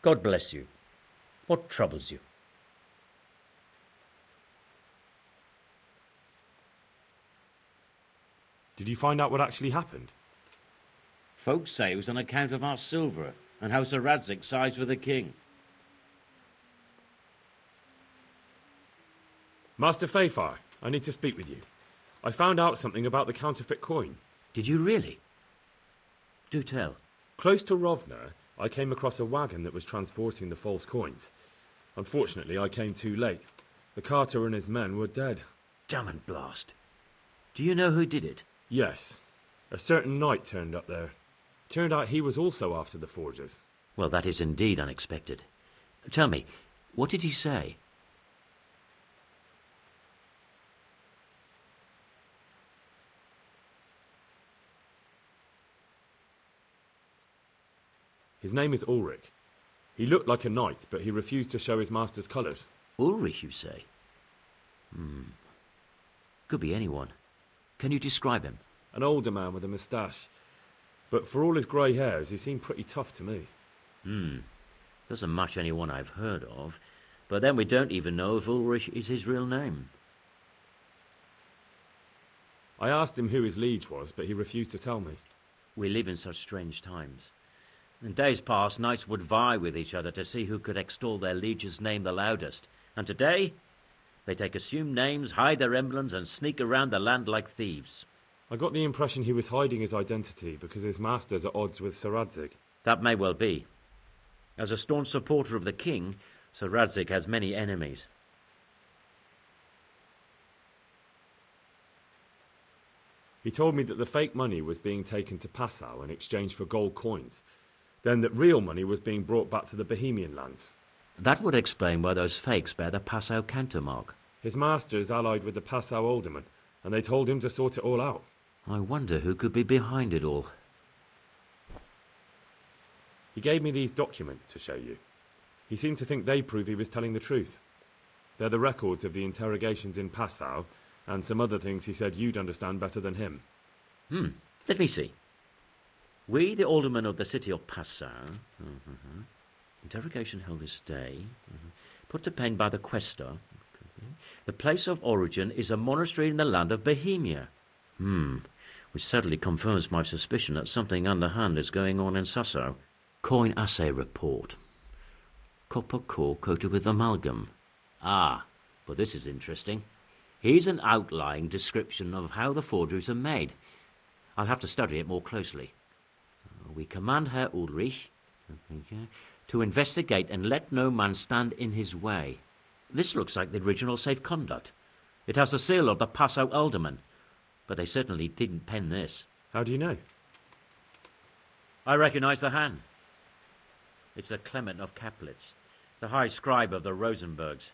God bless you. What troubles you? Did you find out what actually happened? Folks say it was on account of our silver and how Sir Radzig sides with the king. Master Fayfire, I need to speak with you. I found out something about the counterfeit coin. Did you really? Do tell. Close to Rovna, I came across a wagon that was transporting the false coins. Unfortunately, I came too late. The carter and his men were dead. Damn and blast. Do you know who did it? Yes. A certain knight turned up there. Turned out he was also after the forgers. Well, that is indeed unexpected. Tell me, what did he say? His name is Ulrich. He looked like a knight, but he refused to show his master's colours. Ulrich, you say? Could be anyone. Can you describe him? An older man with a moustache. But for all his grey hairs, he seemed pretty tough to me. Doesn't match anyone I've heard of. But then we don't even know if Ulrich is his real name. I asked him who his liege was, but he refused to tell me. We live in such strange times. In days past, knights would vie with each other to see who could extol their liege's name the loudest. And today, they take assumed names, hide their emblems, and sneak around the land like thieves. I got the impression he was hiding his identity because his master's at odds with Sir Radzig. That may well be. As a staunch supporter of the king, Sir Radzig has many enemies. He told me that the fake money was being taken to Passau in exchange for gold coins. Then that real money was being brought back to the Bohemian lands. That would explain why those fakes bear the Passau countermark. His master is allied with the Passau alderman, and they told him to sort it all out. I wonder who could be behind it all. He gave me these documents to show you. He seemed to think they prove he was telling the truth. They're the records of the interrogations in Passau, and some other things he said you'd understand better than him. Let me see. We, the aldermen of the city of Passau, interrogation held this day, put to pen by the questor. The place of origin is a monastery in the land of Bohemia. Which sadly confirms my suspicion that something underhand is going on in Sasso. Coin assay report. Copper core coated with amalgam. Ah, but this is interesting. Here's an outlying description of how the forgeries are made. I'll have to study it more closely. We command Herr Ulrich to investigate and let no man stand in his way. This looks like the original safe conduct. It has the seal of the Passau alderman, but they certainly didn't pen this. How do you know? I recognize the hand. It's a Clement of Kaplitz, the high scribe of the Rosenbergs.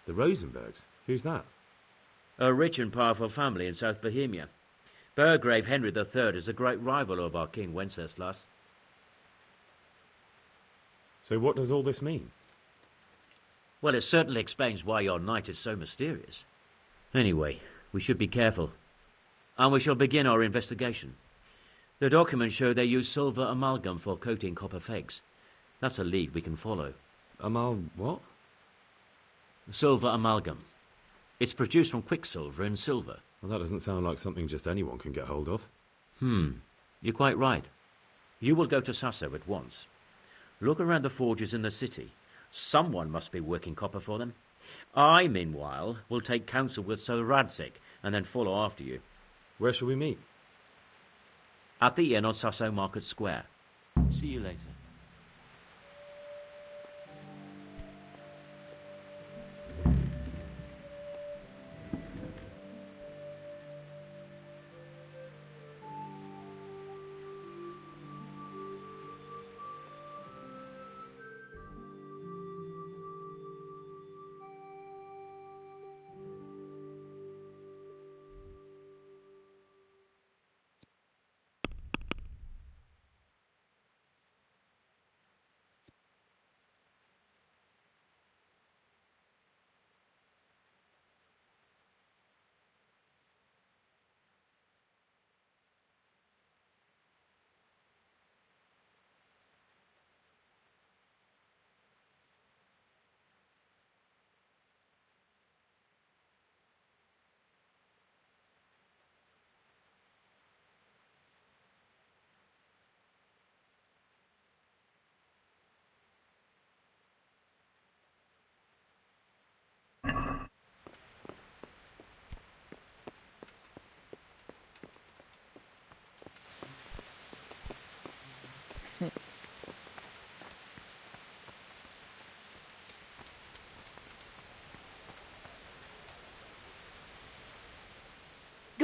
The Rosenbergs? Who's that? A rich and powerful family in South Bohemia. Burgrave Henry III is a great rival of our King Wenceslas. So what does all this mean? Well, it certainly explains why your knight is so mysterious. Anyway, we should be careful. And we shall begin our investigation. The documents show they use silver amalgam for coating copper fakes. That's a lead we can follow. What? Silver amalgam. It's produced from quicksilver and silver. Well, that doesn't sound like something just anyone can get hold of. You're quite right. You will go to Sasso at once. Look around the forges in the city. Someone must be working copper for them. I, meanwhile, will take counsel with Sir Radzig and then follow after you. Where shall we meet? At the inn on Sasso Market Square. See you later.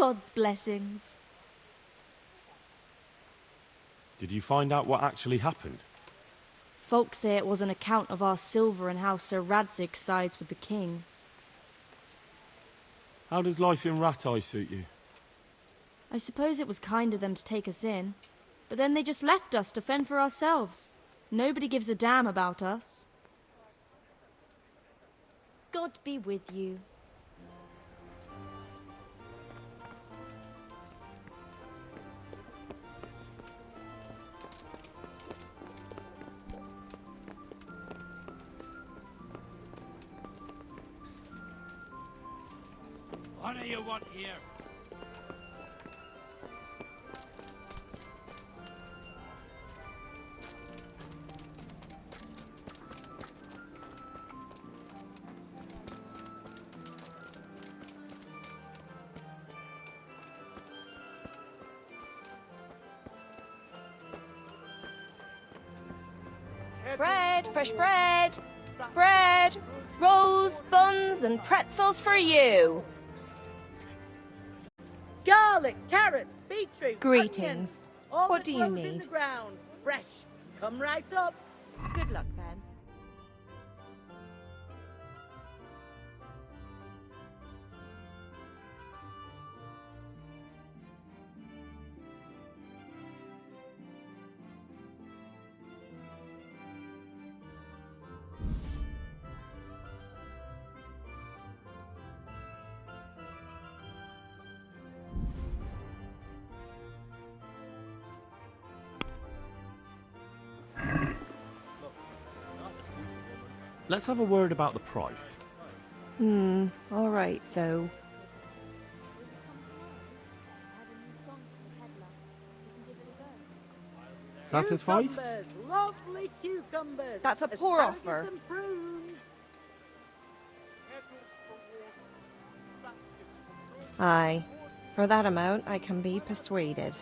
God's blessings. Did you find out what actually happened? Folks say it was an account of our silver and how Sir Radzig sides with the king. How does life in Rat Eye suit you? I suppose it was kind of them to take us in, but then they just left us to fend for ourselves. Nobody gives a damn about us. God be with you. What do you want here? Bread, fresh bread. Bread, rolls, buns and pretzels for you. Garlic, carrots, beetroot, Greetings. onions. All What that do you grows in need? the ground, fresh. Come right up. Good luck then. Let's have a word about the price. All right, so. Satisfied? Cucumbers, lovely cucumbers. That's a poor Asparagus offer. and prunes. Aye, for that amount I can be persuaded.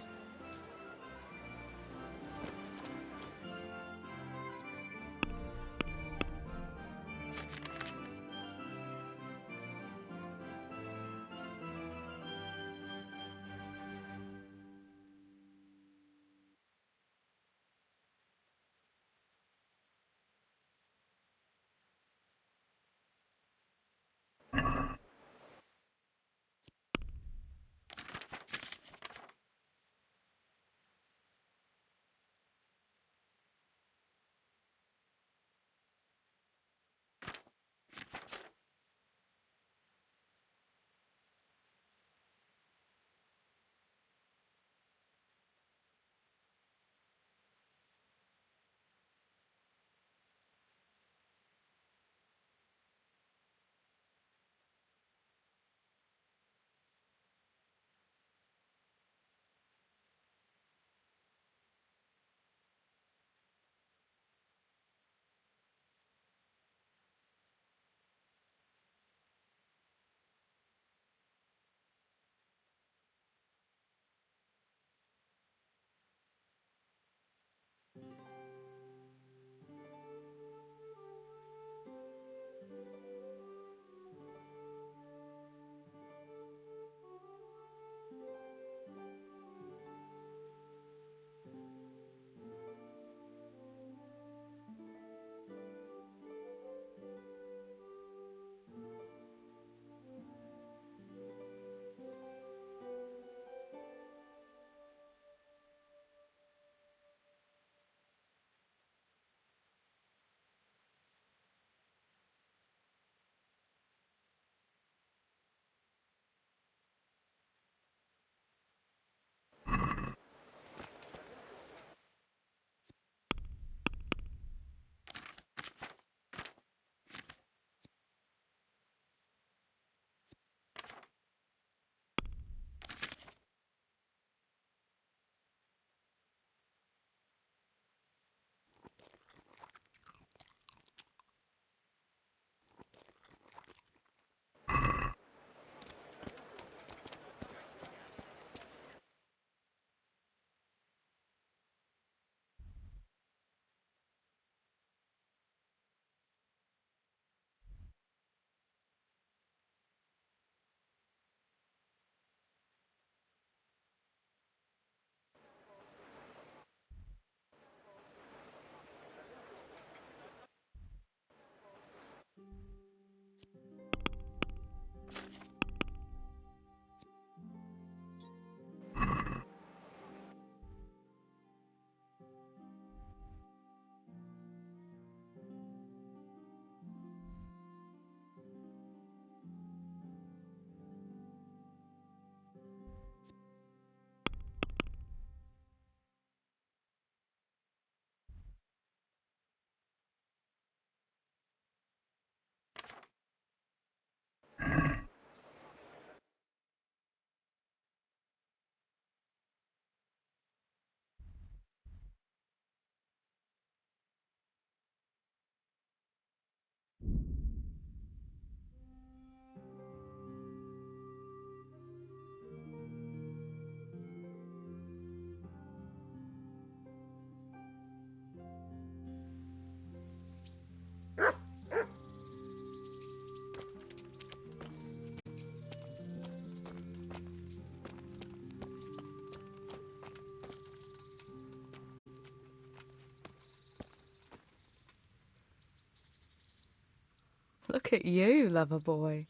Look at you, lover boy.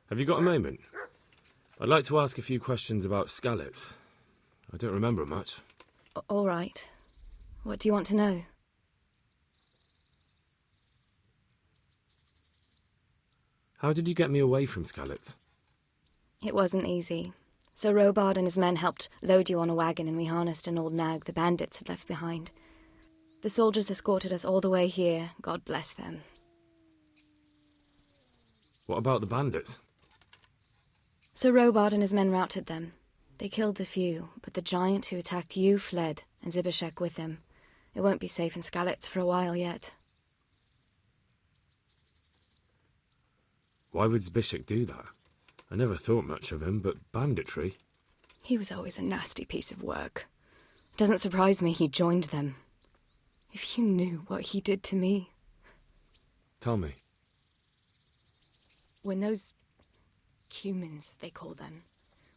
Have you got a moment? I'd like to ask a few questions about Skalitz. I don't remember much. All right. What do you want to know? How did you get me away from Skalitz? It wasn't easy. Sir Robard and his men helped load you on a wagon and we harnessed an old nag the bandits had left behind. The soldiers escorted us all the way here, God bless them. What about the bandits? Sir Robard and his men routed them. They killed the few, but the giant who attacked you fled, and Zibishek with him. It won't be safe in Skalitz for a while yet. Why would Zbyszek do that? I never thought much of him, but banditry? He was always a nasty piece of work. Doesn't surprise me he joined them. If you knew what he did to me. Tell me. When those cumins, they call them,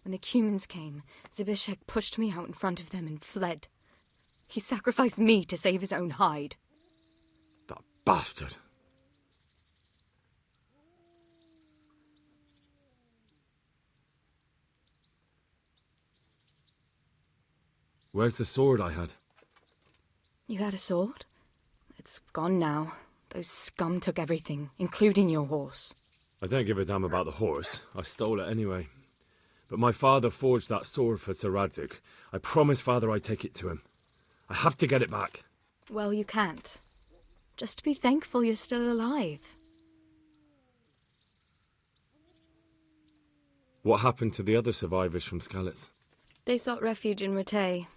when the cumins came, Zbyszek pushed me out in front of them and fled. He sacrificed me to save his own hide. That bastard! Where's the sword I had? You had a sword? It's gone now. Those scum took everything, including your horse. I don't give a damn about the horse. I stole it anyway. But my father forged that sword for Sir Radzig. I promised father I'd take it to him. I have to get it back. Well, you can't. Just be thankful you're still alive. What happened to the other survivors from Skalitz? They sought refuge in Ratay,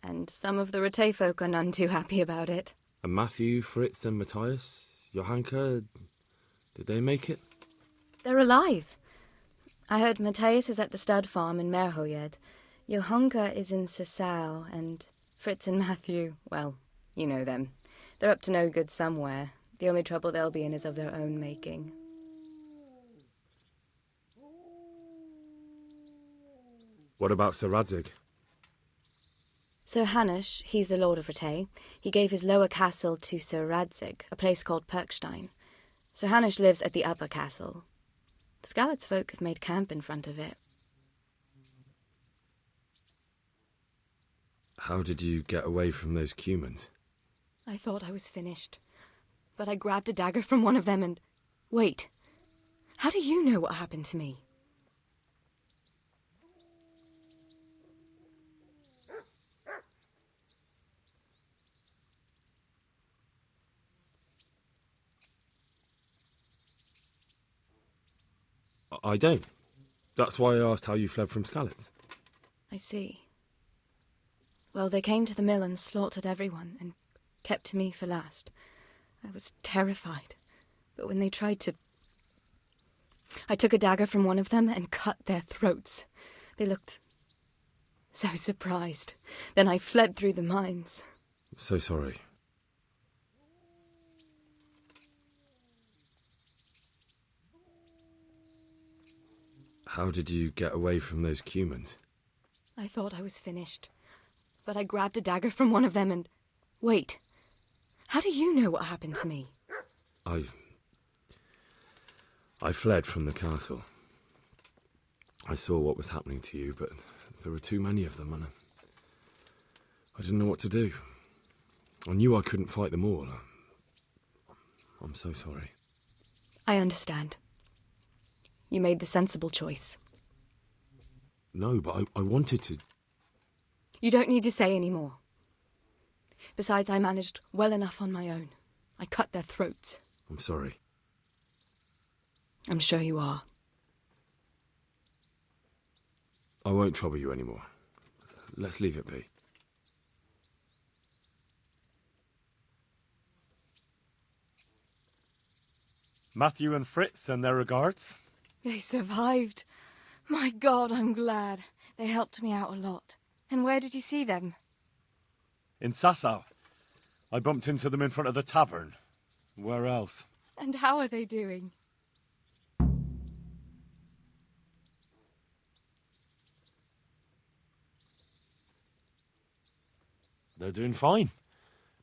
and some of the Ratay folk are none too happy about it. And Matthew, Fritz and Matthias? Johanka? Did they make it? They're alive. I heard Matthias is at the stud farm in Merhoyed. Johanka is in Sasau, and Fritz and Matthew, well, you know them. They're up to no good somewhere. The only trouble they'll be in is of their own making. What about Sir Radzig? Sir Hanush, he's the Lord of Ratay. He gave his lower castle to Sir Radzig, a place called Perkstein. Sir Hanush lives at the upper castle. The Skalitz folk have made camp in front of it. How did you get away from those cumins? I thought I was finished, but I grabbed a dagger from one of them and... Wait, how do you know what happened to me? I don't. That's why I asked how you fled from Skalitz. I see. Well, they came to the mill and slaughtered everyone, and kept me for last. I was terrified, but when they tried to... I took a dagger from one of them and cut their throats. They looked so surprised. Then I fled through the mines. So sorry. How did you get away from those cumins? I thought I was finished, but I grabbed a dagger from one of them and... Wait, how do you know what happened to me? I fled from the castle. I saw what was happening to you, but there were too many of them, and I didn't know what to do. I knew I couldn't fight them all. I'm so sorry. I understand. You made the sensible choice. No, but I wanted to... You don't need to say any more. Besides, I managed well enough on my own. I cut their throats. I'm sorry. I'm sure you are. I won't trouble you anymore. Let's leave it be. Matthew and Fritz send their regards. They survived. My God, I'm glad. They helped me out a lot. And where did you see them? In Sasau. I bumped into them in front of the tavern. Where else? And how are they doing? They're doing fine.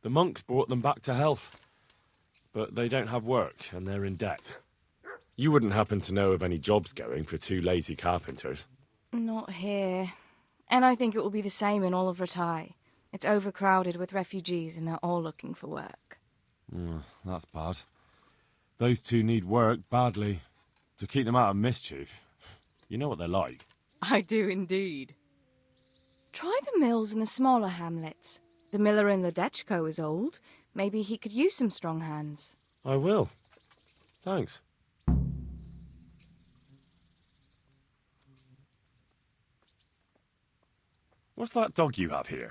The monks brought them back to health. But they don't have work, and they're in debt. You wouldn't happen to know of any jobs going for two lazy carpenters? Not here. And I think it will be the same in all of Ratai. It's overcrowded with refugees and they're all looking for work. That's bad. Those two need work badly. To keep them out of mischief. You know what they're like. I do indeed. Try the mills in the smaller hamlets. The miller in Ledechko is old. Maybe he could use some strong hands. I will. Thanks. What's that dog you have here?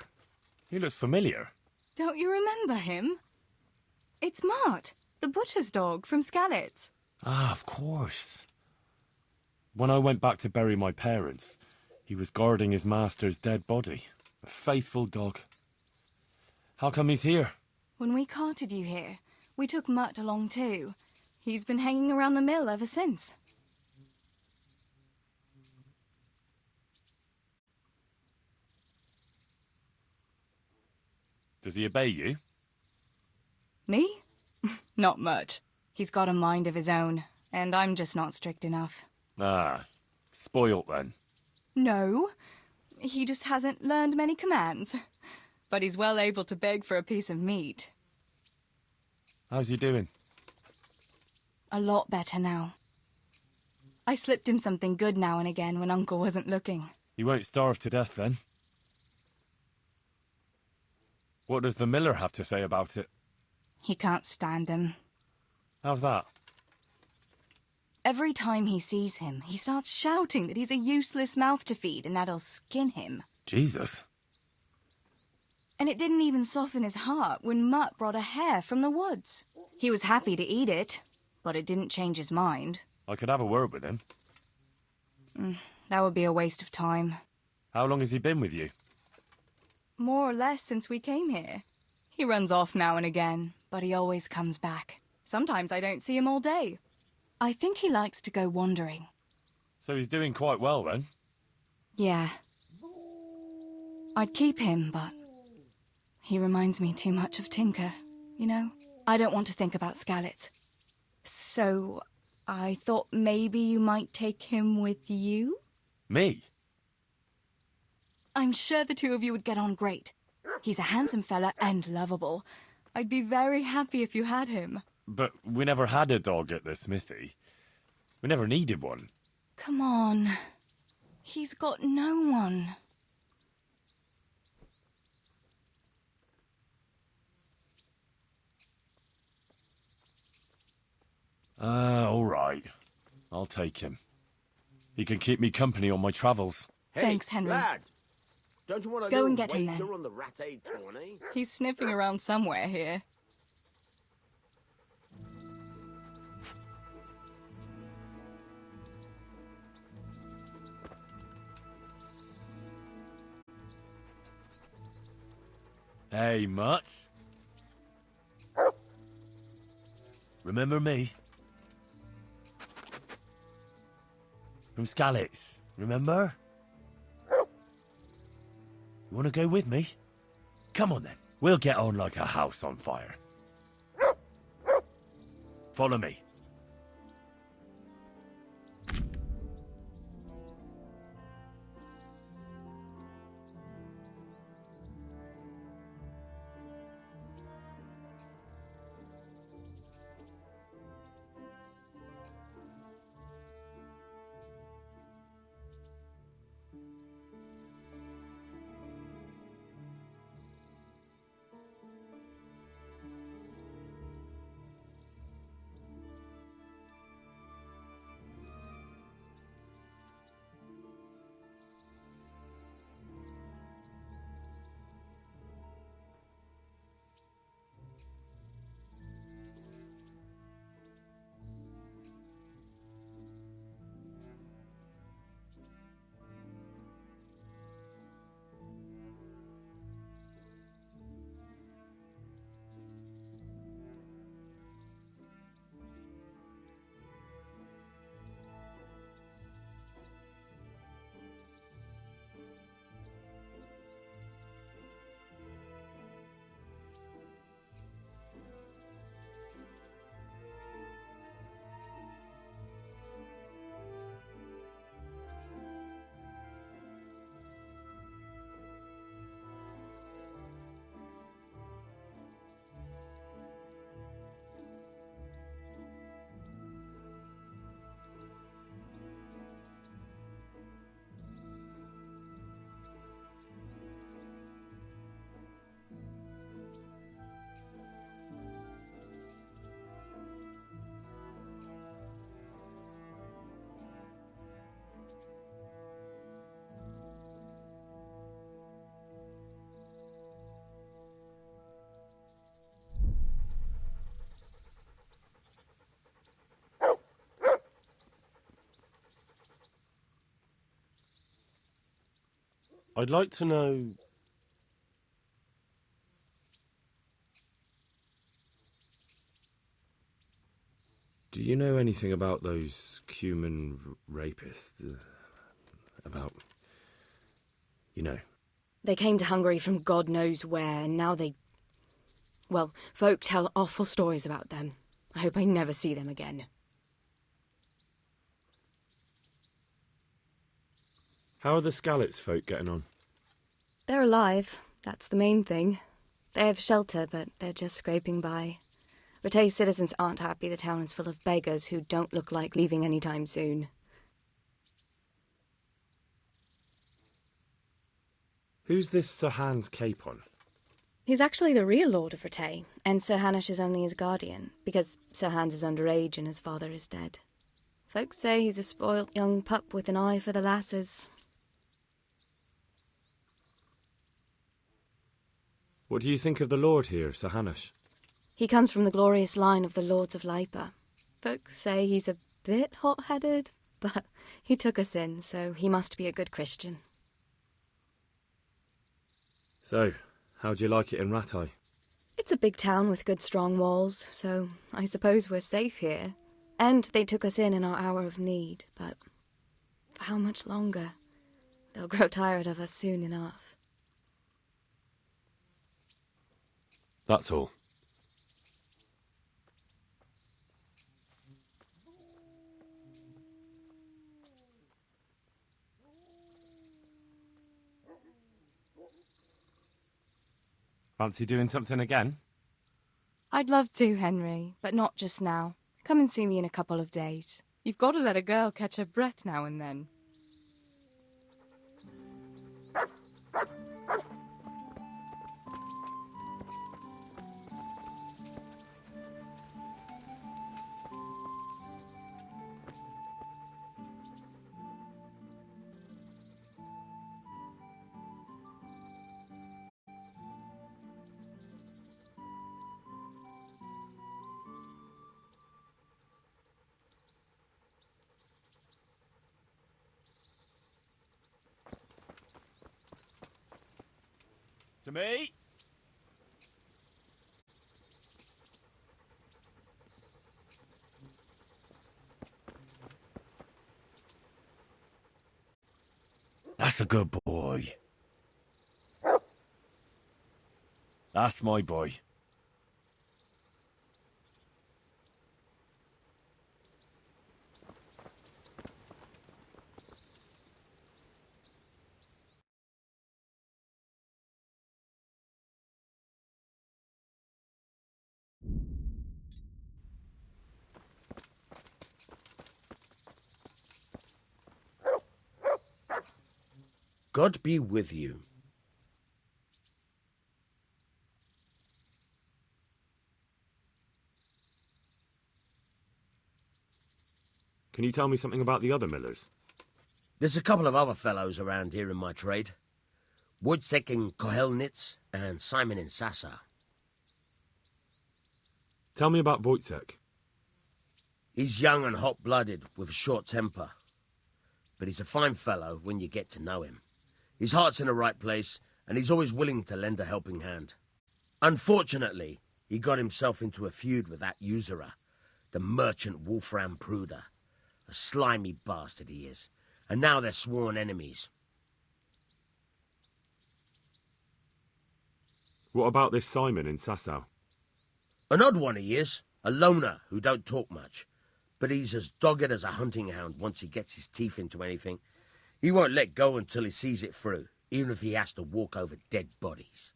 He looks familiar. Don't you remember him? It's Mart, the butcher's dog from Skalitz. Ah, of course. When I went back to bury my parents, he was guarding his master's dead body. A faithful dog. How come he's here? When we carted you here, we took Mutt along too. He's been hanging around the mill ever since. Does he obey you? Me? Not much. He's got a mind of his own, and I'm just not strict enough. Ah, spoilt then. No, he just hasn't learned many commands. But he's well able to beg for a piece of meat. How's he doing? A lot better now. I slipped him something good now and again when Uncle wasn't looking. He won't starve to death then. What does the miller have to say about it? He can't stand him. How's that? Every time he sees him, he starts shouting that he's a useless mouth to feed and that he'll skin him. Jesus. And it didn't even soften his heart when Mutt brought a hare from the woods. He was happy to eat it, but it didn't change his mind. I could have a word with him. That would be a waste of time. How long has he been with you? More or less since we came here. He runs off now and again, but he always comes back. Sometimes I don't see him all day. I think he likes to go wandering. So he's doing quite well then? Yeah. I'd keep him, but he reminds me too much of Tinker, you know? I don't want to think about Skalitz. So I thought maybe you might take him with you? Me? I'm sure the two of you would get on great. He's a handsome fella and lovable. I'd be very happy if you had him. But we never had a dog at the smithy. We never needed one. Come on. He's got no one. All right. I'll take him. He can keep me company on my travels. Hey, Thanks, Henry. lad. Don't you want a Go little and get him, wager then. on the Rattay tourney? He's sniffing around somewhere here. Hey, Mutt. Remember me? From Skalitz, remember? You want to go with me? Come on then. We'll get on like a house on fire. Follow me. I'd like to know... Do you know anything about those human rapists? About... you know... They came to Hungary from God knows where, and now they... Well, folk tell awful stories about them. I hope I never see them again. How are the Skalitz folk getting on? They're alive. That's the main thing. They have shelter, but they're just scraping by. Rattay citizens aren't happy the town is full of beggars who don't look like leaving anytime soon. Who's this Sir Hans Capon? He's actually the real Lord of Rattay, and Sir Hanush is only his guardian, because Sir Hans is underage and his father is dead. Folks say he's a spoilt young pup with an eye for the lasses. What do you think of the Lord here, Sir Hanush? He comes from the glorious line of the Lords of Lipa. Folks say he's a bit hot-headed, but he took us in, so he must be a good Christian. So, how do you like it in Rattay? It's a big town with good strong walls, so I suppose we're safe here. And they took us in our hour of need, but for how much longer? They'll grow tired of us soon enough. That's all. Fancy doing something again? I'd love to, Henry, but not just now. Come and see me in a couple of days. You've got to let a girl catch her breath now and then. To me? That's a good boy. That's my boy. God be with you. Can you tell me something about the other millers? There's a couple of other fellows around here in my trade. Wojciech in Kohelnitz and Simon in Sassa. Tell me about Wojciech. He's young and hot-blooded with a short temper. But he's a fine fellow when you get to know him. His heart's in the right place, and he's always willing to lend a helping hand. Unfortunately, he got himself into a feud with that usurer, the merchant Wolfram Pruder. A slimy bastard he is, and now they're sworn enemies. What about this Simon in Sasau? An odd one he is, a loner who don't talk much. But he's as dogged as a hunting hound once he gets his teeth into anything. He won't let go until he sees it through, even if he has to walk over dead bodies.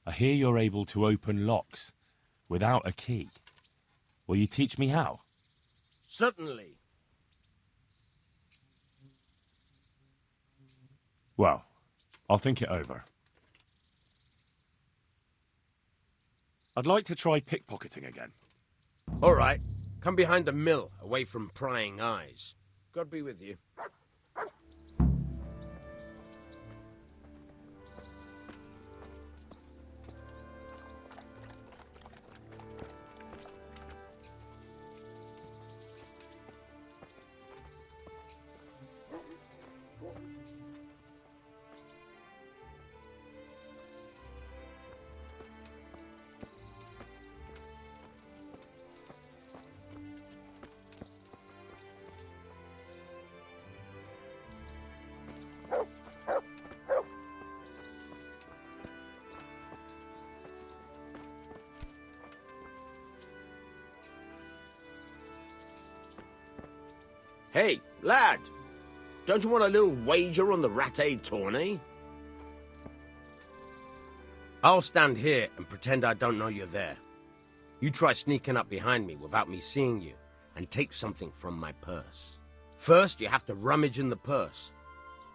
I hear you're able to open locks without a key. Will you teach me how? Certainly. Well, I'll think it over. I'd like to try pickpocketing again. All right. Come behind the mill, away from prying eyes. God be with you. Hey, lad! Don't you want a little wager on the Rattay tourney? I'll stand here and pretend I don't know you're there. You try sneaking up behind me without me seeing you, and take something from my purse. First, you have to rummage in the purse.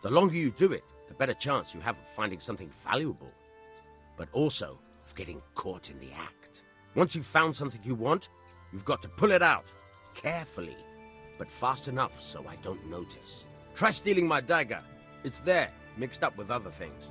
The longer you do it, the better chance you have of finding something valuable, but also of getting caught in the act. Once you've found something you want, you've got to pull it out, carefully, but fast enough so I don't notice. Try stealing my dagger. It's there, mixed up with other things.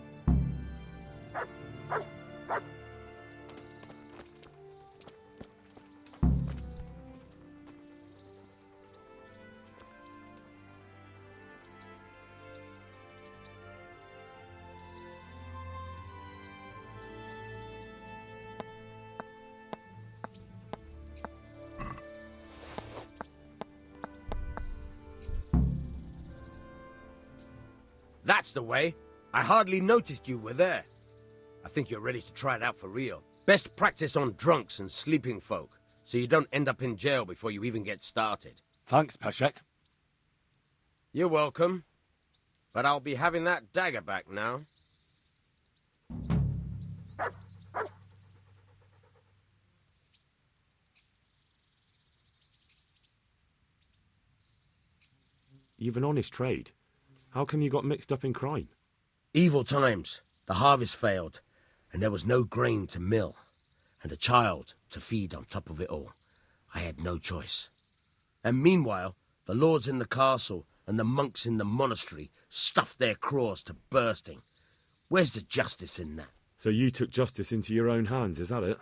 That's the way. I hardly noticed you were there. I think you're ready to try it out for real. Best practice on drunks and sleeping folk, so you don't end up in jail before you even get started. Thanks, Peshek. You're welcome. But I'll be having that dagger back now. You've an honest trade. How come you got mixed up in crime? Evil times. The harvest failed, and there was no grain to mill, and a child to feed on top of it all. I had no choice. And meanwhile, the lords in the castle and the monks in the monastery stuffed their craws to bursting. Where's the justice in that? So you took justice into your own hands, is that it?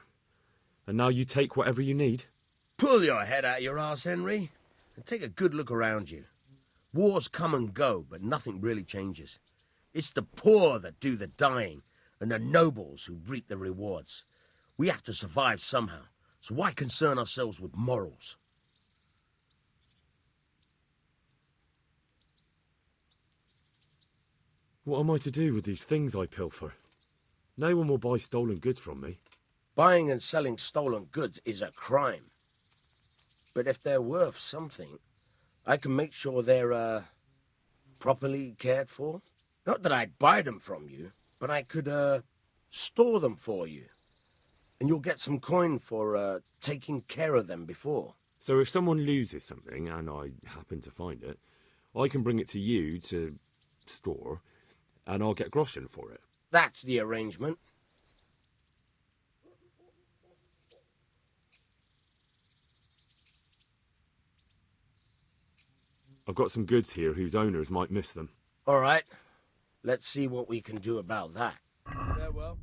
And now you take whatever you need? Pull your head out your arse, Henry, and take a good look around you. Wars come and go, but nothing really changes. It's the poor that do the dying, and the nobles who reap the rewards. We have to survive somehow, so why concern ourselves with morals? What am I to do with these things I pilfer? No one will buy stolen goods from me. Buying and selling stolen goods is a crime. But if they're worth something, I can make sure they're, properly cared for. Not that I'd buy them from you, but I could, store them for you. And you'll get some coin for, taking care of them before. So if someone loses something, and I happen to find it, I can bring it to you to store, and I'll get groschen for it. That's the arrangement. I've got some goods here whose owners might miss them. All right. Let's see what we can do about that. Farewell.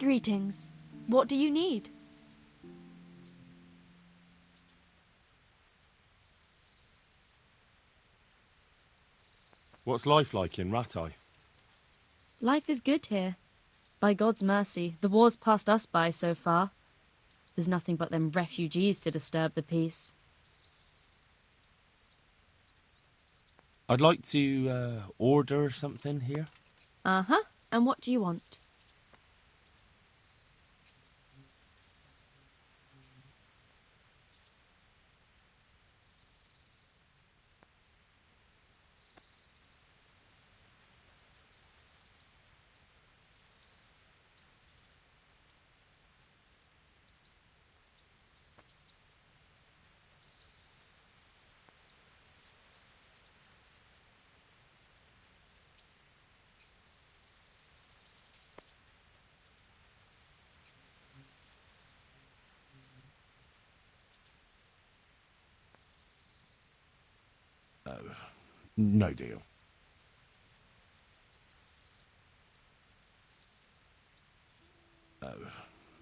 Greetings. What do you need? What's life like in Ratai? Life is good here. By God's mercy, the war's passed us by so far. There's nothing but them refugees to disturb the peace. I'd like to order something here. Uh-huh. And what do you want? No deal.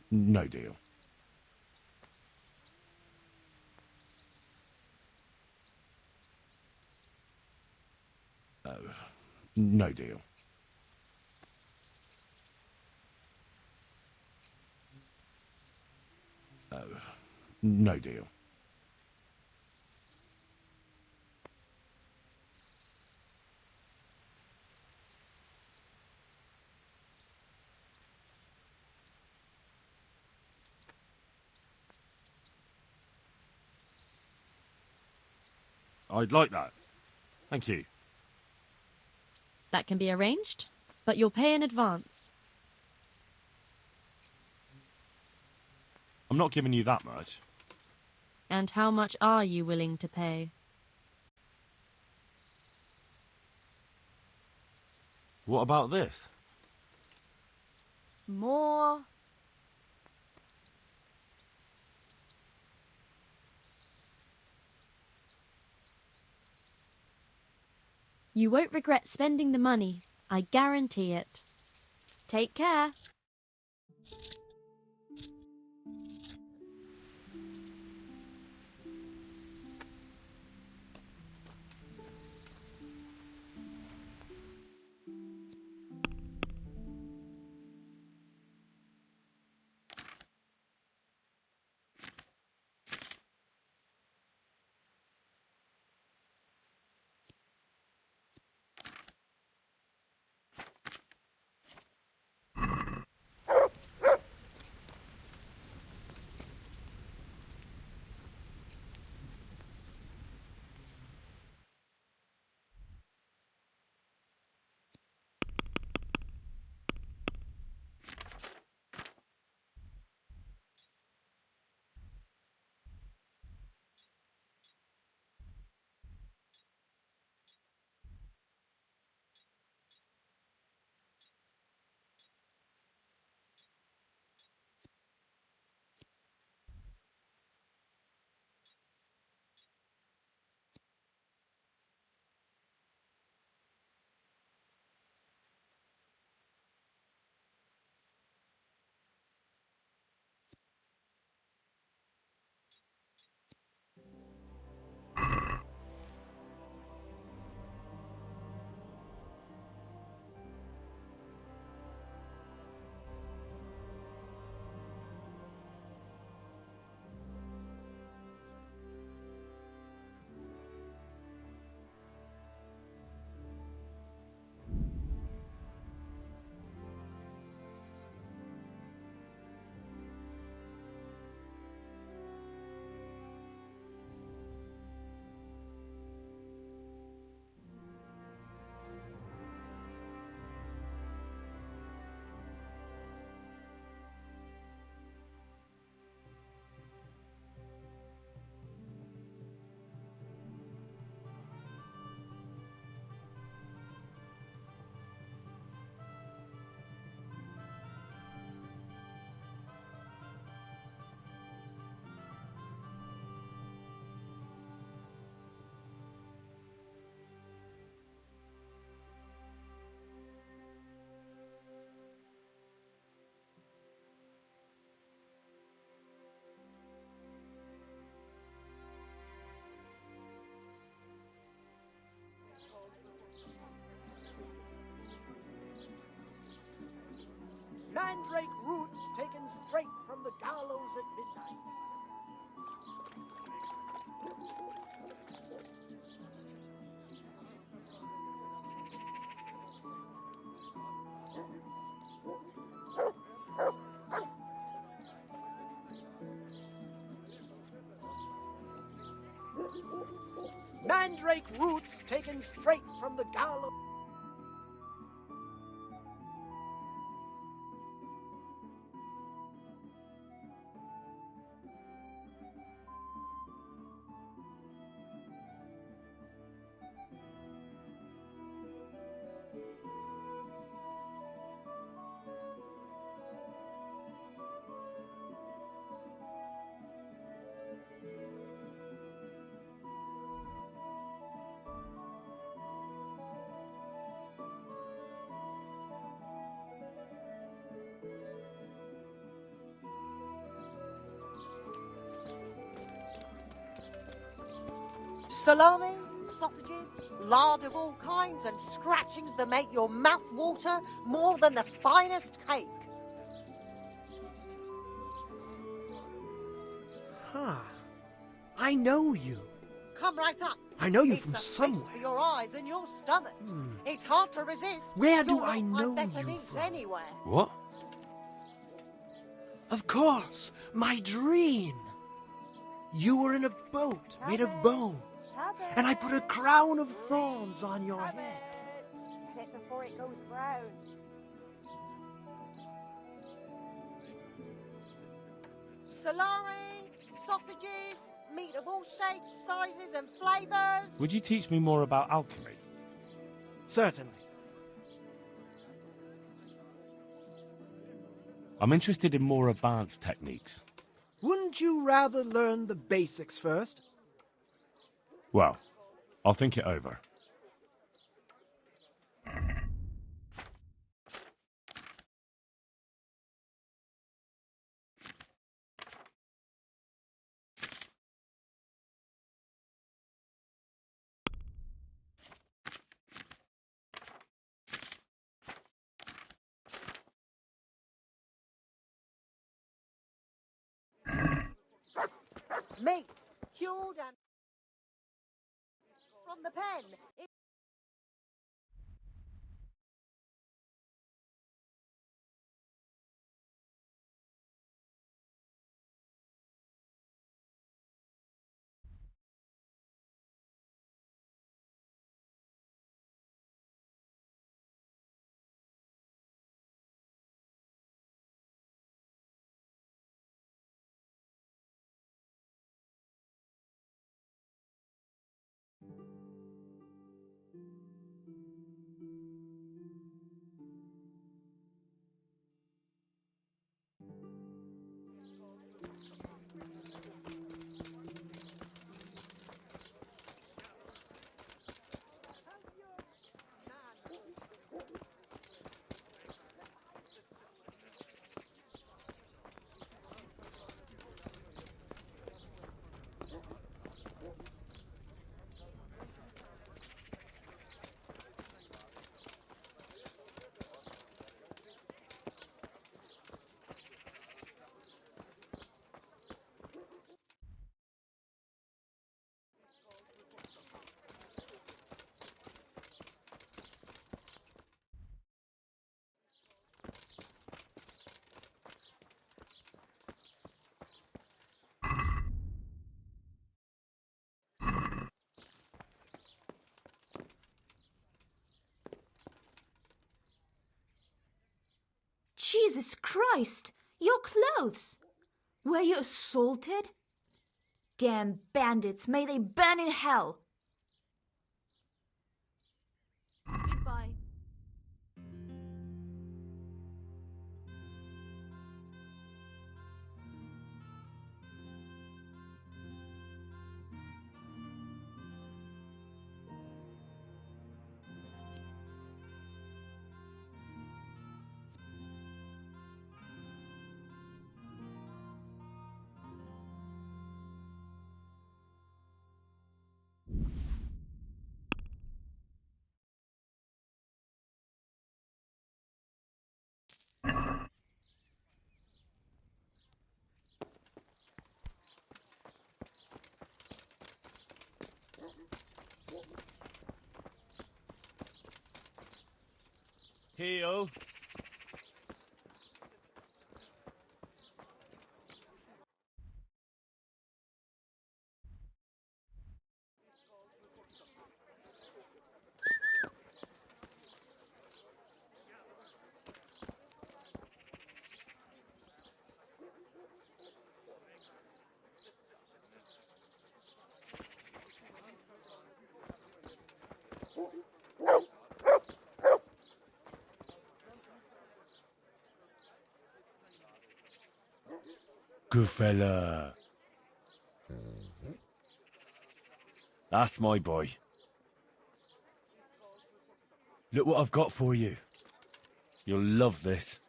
No deal. No deal. No deal. I'd like that. Thank you. That can be arranged, but you'll pay in advance. I'm not giving you that much. And how much are you willing to pay? What about this? More. You won't regret spending the money. I guarantee it. Take care. Mandrake roots taken straight from the gallows at midnight. Mandrake roots taken straight from the gallows. Salami, sausages, lard of all kinds, and scratchings that make your mouth water more than the finest cake. Huh. I know you. Come right up. I know you from somewhere. It's a feast for your eyes and your stomachs. It's hard to resist. Where do I know you from? Anywhere. What? Of course, my dream. You were in a boat made of bone, and I put a crown of thorns on your head. Get it before it goes brown. Salami, sausages, meat of all shapes, sizes, and flavours. Would you teach me more about alchemy? Certainly. I'm interested in more advanced techniques. Wouldn't you rather learn the basics first? Well, I'll think it over. Meat, cured and from the pen. Jesus Christ! Your clothes! Were you assaulted? Damn bandits, may they burn in hell! Goodbye. Heal. Good fella. That's my boy. Look what I've got for you. You'll love this.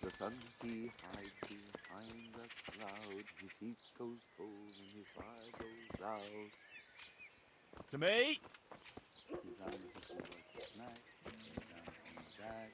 The sun he hides behind the cloud, his heat goes cold and his fire goes out. To me. He's down to see what snack, down on the back.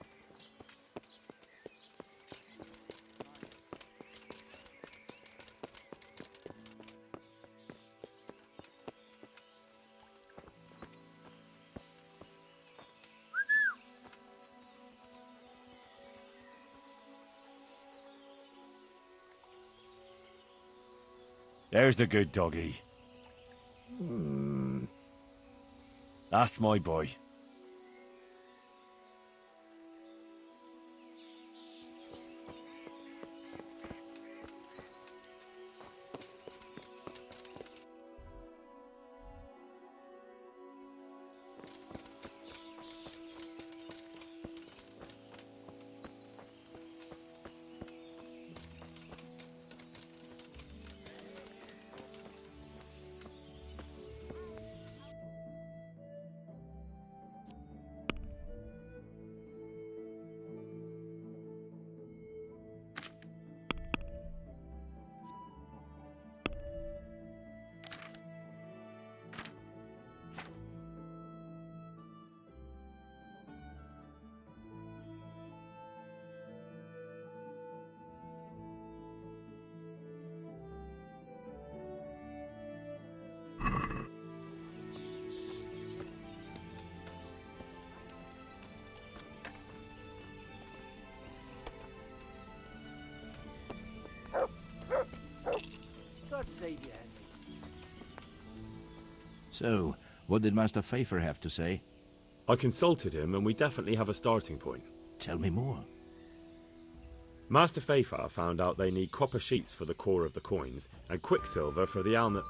There's the good doggy. That's my boy. God save you, Henry. So, what did Master Pfeiffer have to say? I consulted him, and we definitely have a starting point. Tell me more. Master Pfeiffer found out they need copper sheets for the core of the coins, and quicksilver for the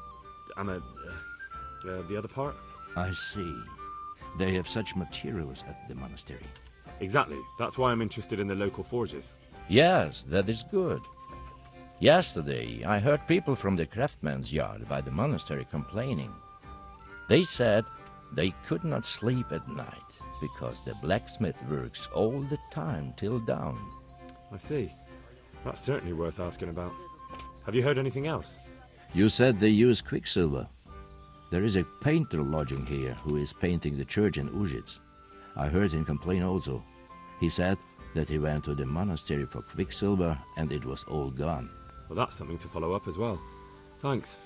the other part? I see. They have such materials at the monastery. Exactly. That's why I'm interested in the local forges. Yes, that is good. Yesterday, I heard people from the craftsman's yard by the monastery complaining. They said they could not sleep at night because the blacksmith works all the time till dawn. I see. That's certainly worth asking about. Have you heard anything else? You said they use quicksilver. There is a painter lodging here who is painting the church in Ujits. I heard him complain also. He said that he went to the monastery for quicksilver and it was all gone. Well, that's something to follow up as well. Thanks.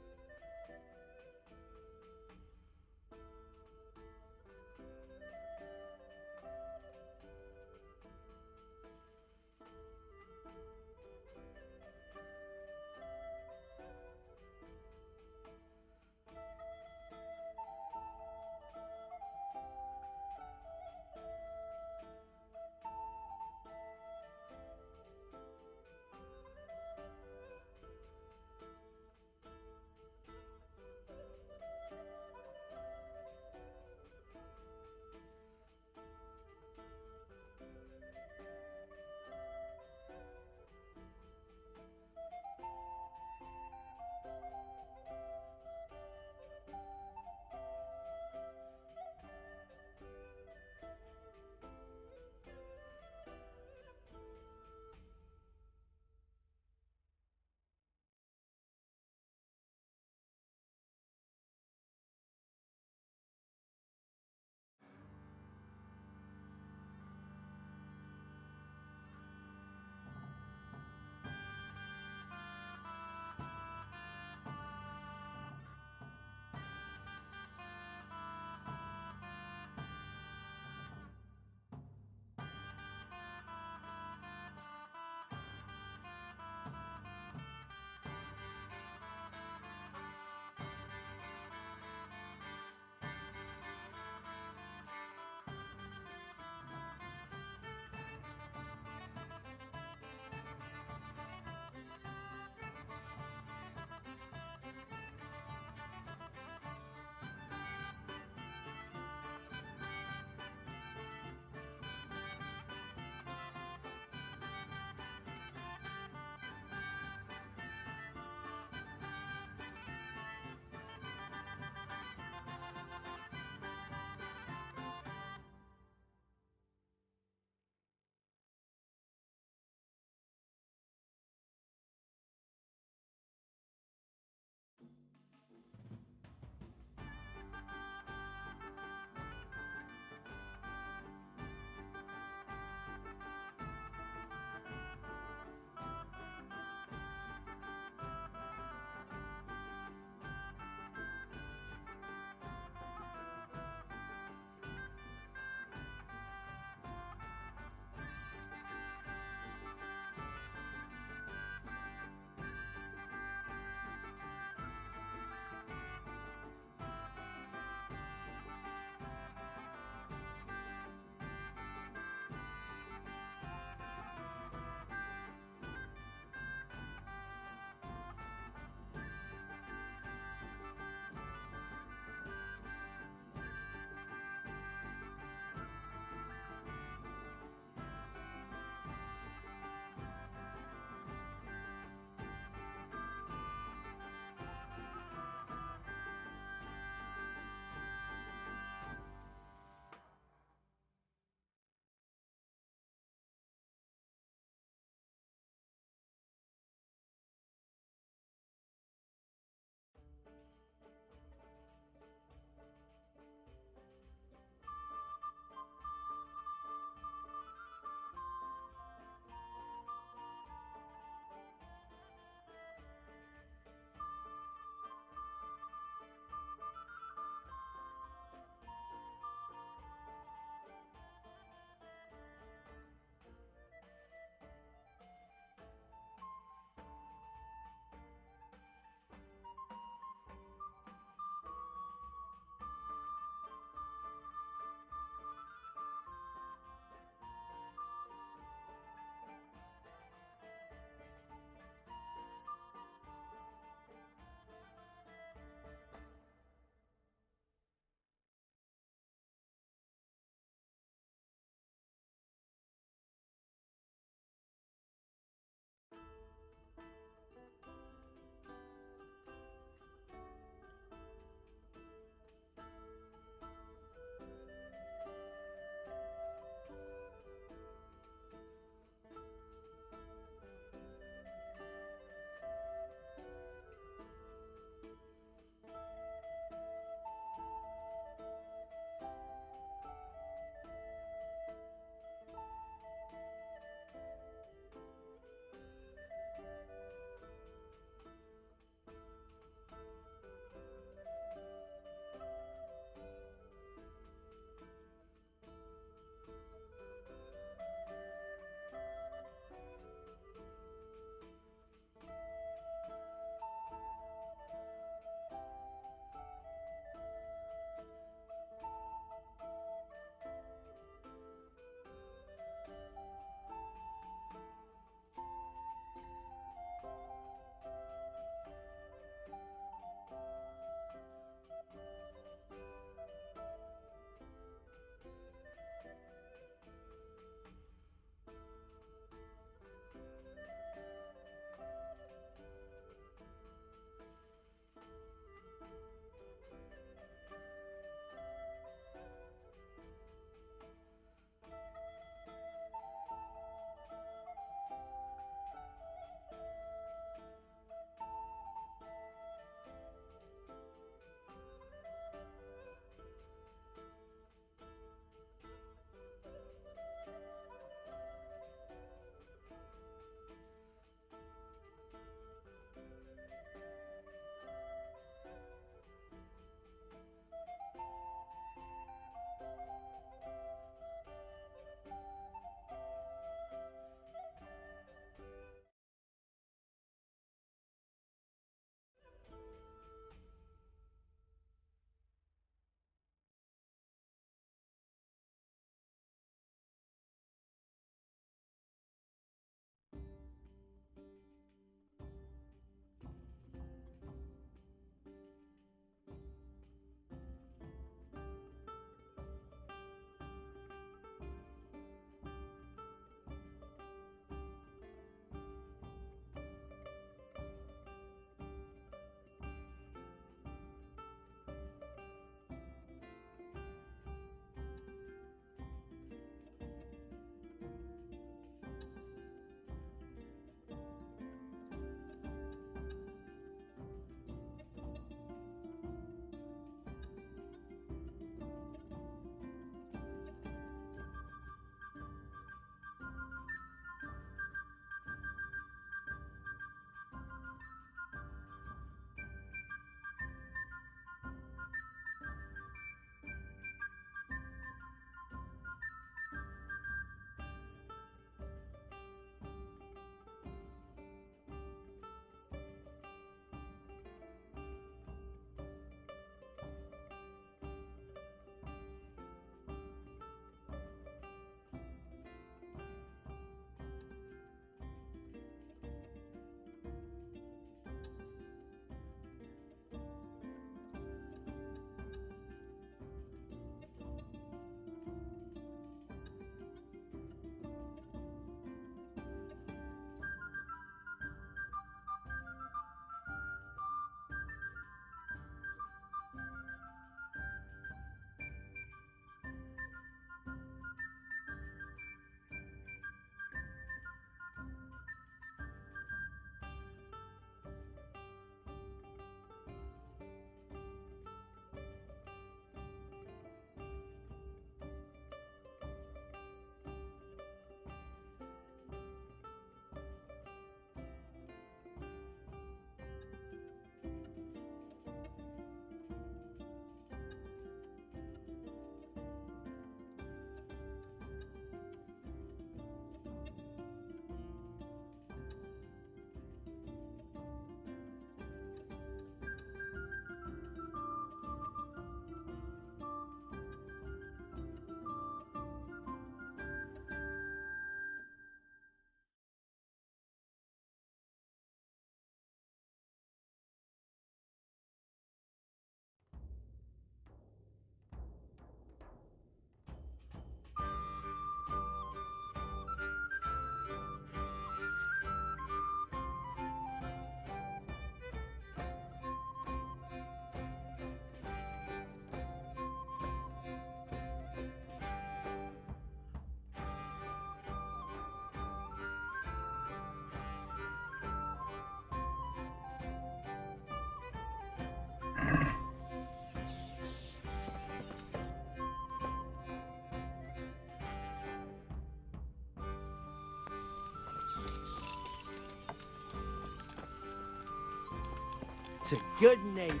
to good neighbors.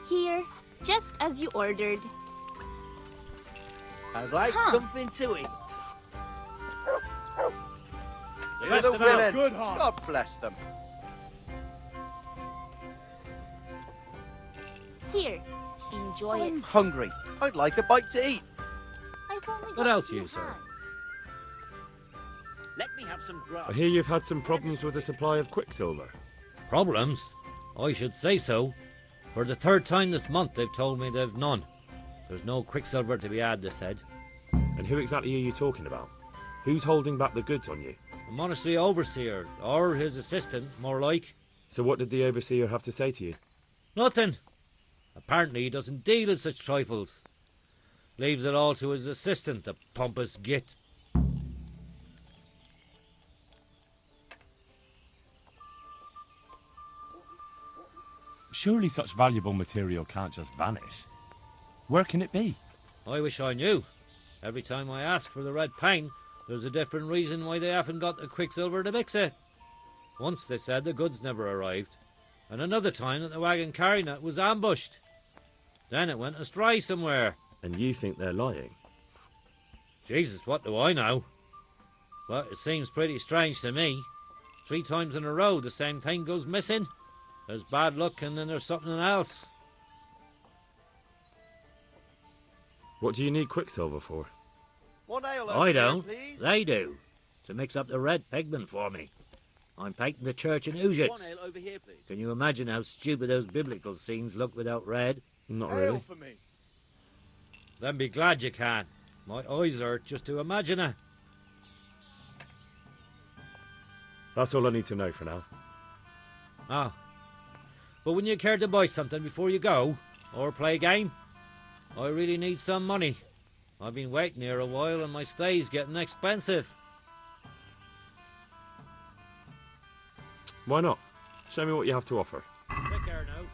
Here, just as you ordered. I'd like something to eat. The best of all. women. God bless them. Here, enjoy I'm it. hungry. I'd like a bite to eat. I've only What got else 2 you, sir? hands. Let me have some grub. I hear you've had some problems with the supply of quicksilver. Problems? I should say so. For the 3rd time this month, they've told me they've none. There's no quicksilver to be had, they said. And who exactly are you talking about? Who's holding back the goods on you? The monastery overseer, or his assistant, more like. So what did the overseer have to say to you? Nothing. Apparently he doesn't deal in such trifles. Leaves it all to his assistant, the pompous git. Surely such valuable material can't just vanish. Where can it be? I wish I knew. Every time I ask for the red paint, there's a different reason why they haven't got the quicksilver to mix it. Once they said the goods never arrived, and another time that the wagon carrying it was ambushed. Then it went astray somewhere. And you think they're lying? Jesus, what do I know? But it seems pretty strange to me. 3 times in a row the same thing goes missing. There's bad luck and then there's something else. What do you need quicksilver for? One ale I over here, don't. please. They do. To mix up the red pigment for me. I'm painting the church in Ujits. One ale over here, please. Can you imagine how stupid those biblical scenes look without red? Not Ale really. for me. Then be glad you can. My eyes hurt just to imagine it. That's all I need to know for now. Ah. But wouldn't you care to buy something before you go? Or play a game? I really need some money. I've been waiting here a while and my stay's getting expensive. Why not? Show me what you have to offer. Take care now.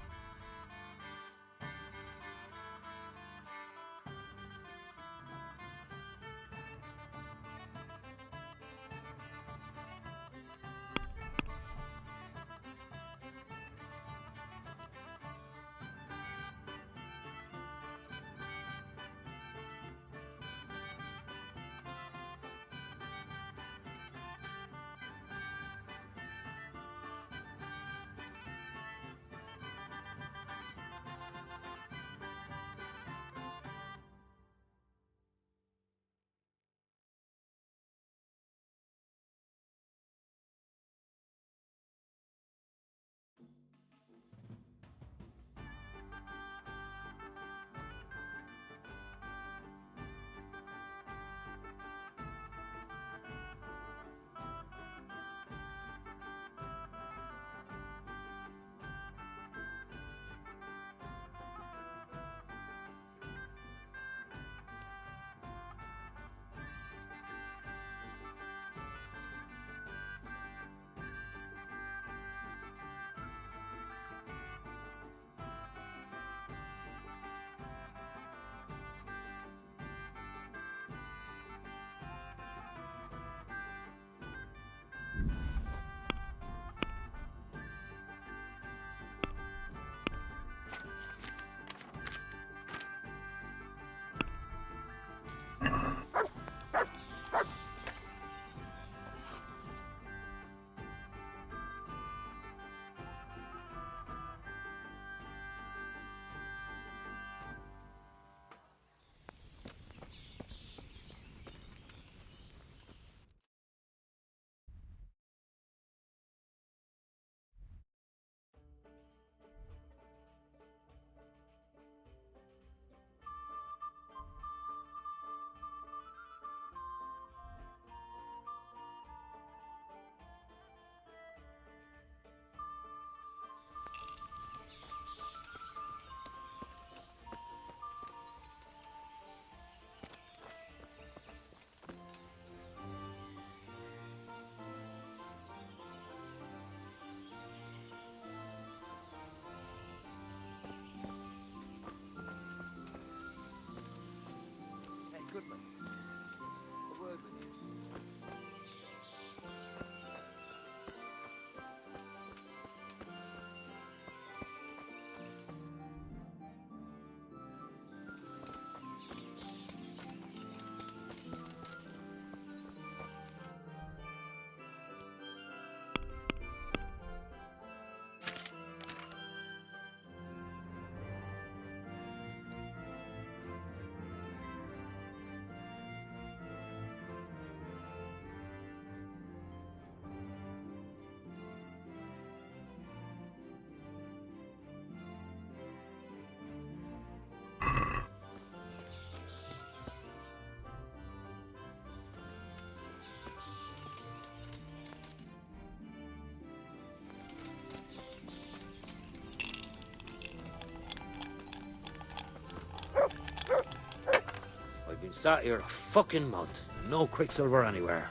Sat here a fucking month. No quicksilver anywhere.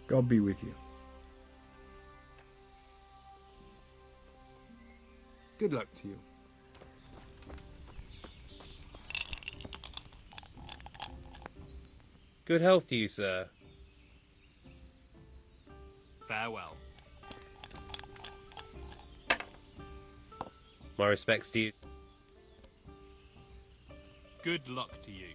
God be with you. Good luck to you. Good health to you, sir. Farewell. My respects to you. Good luck to you.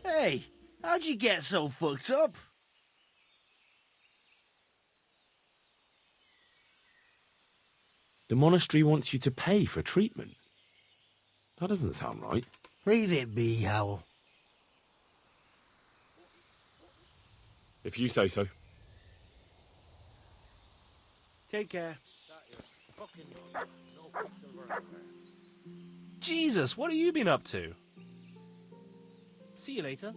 Hey, how'd you get so fucked up? The monastery wants you to pay for treatment. That doesn't sound right. Leave it be, Howell. If you say so. Take care. Sat here a fucking month. No quicksilver anywhere. Jesus, what have you been up to? See you later.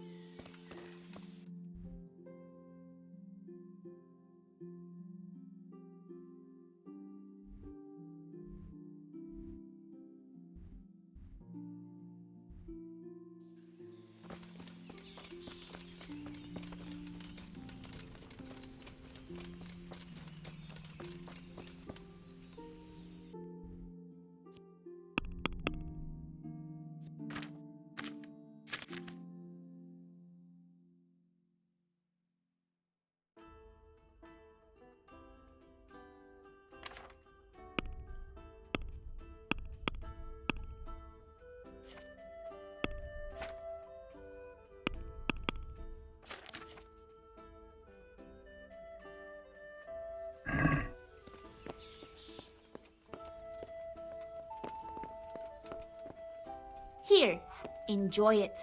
Here, enjoy it.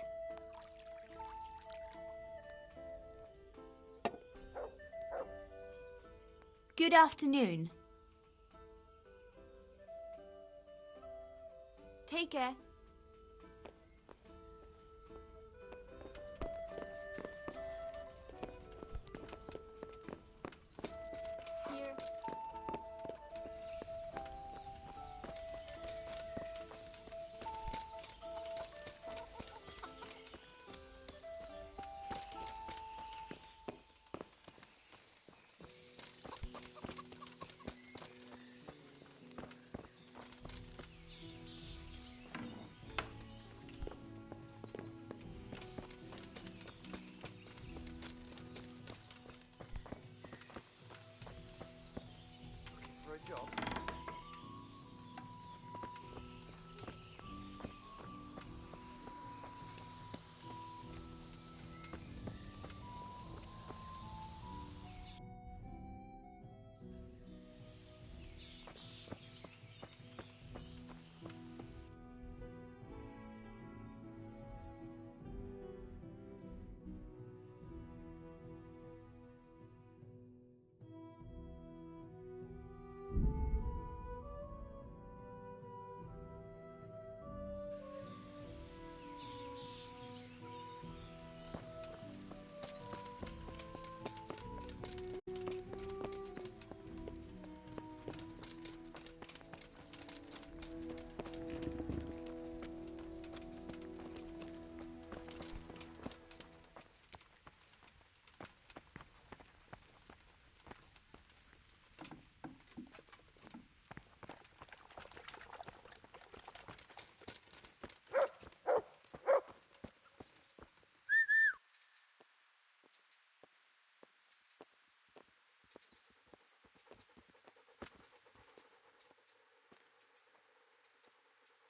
Good afternoon. Take care. Here. For a job?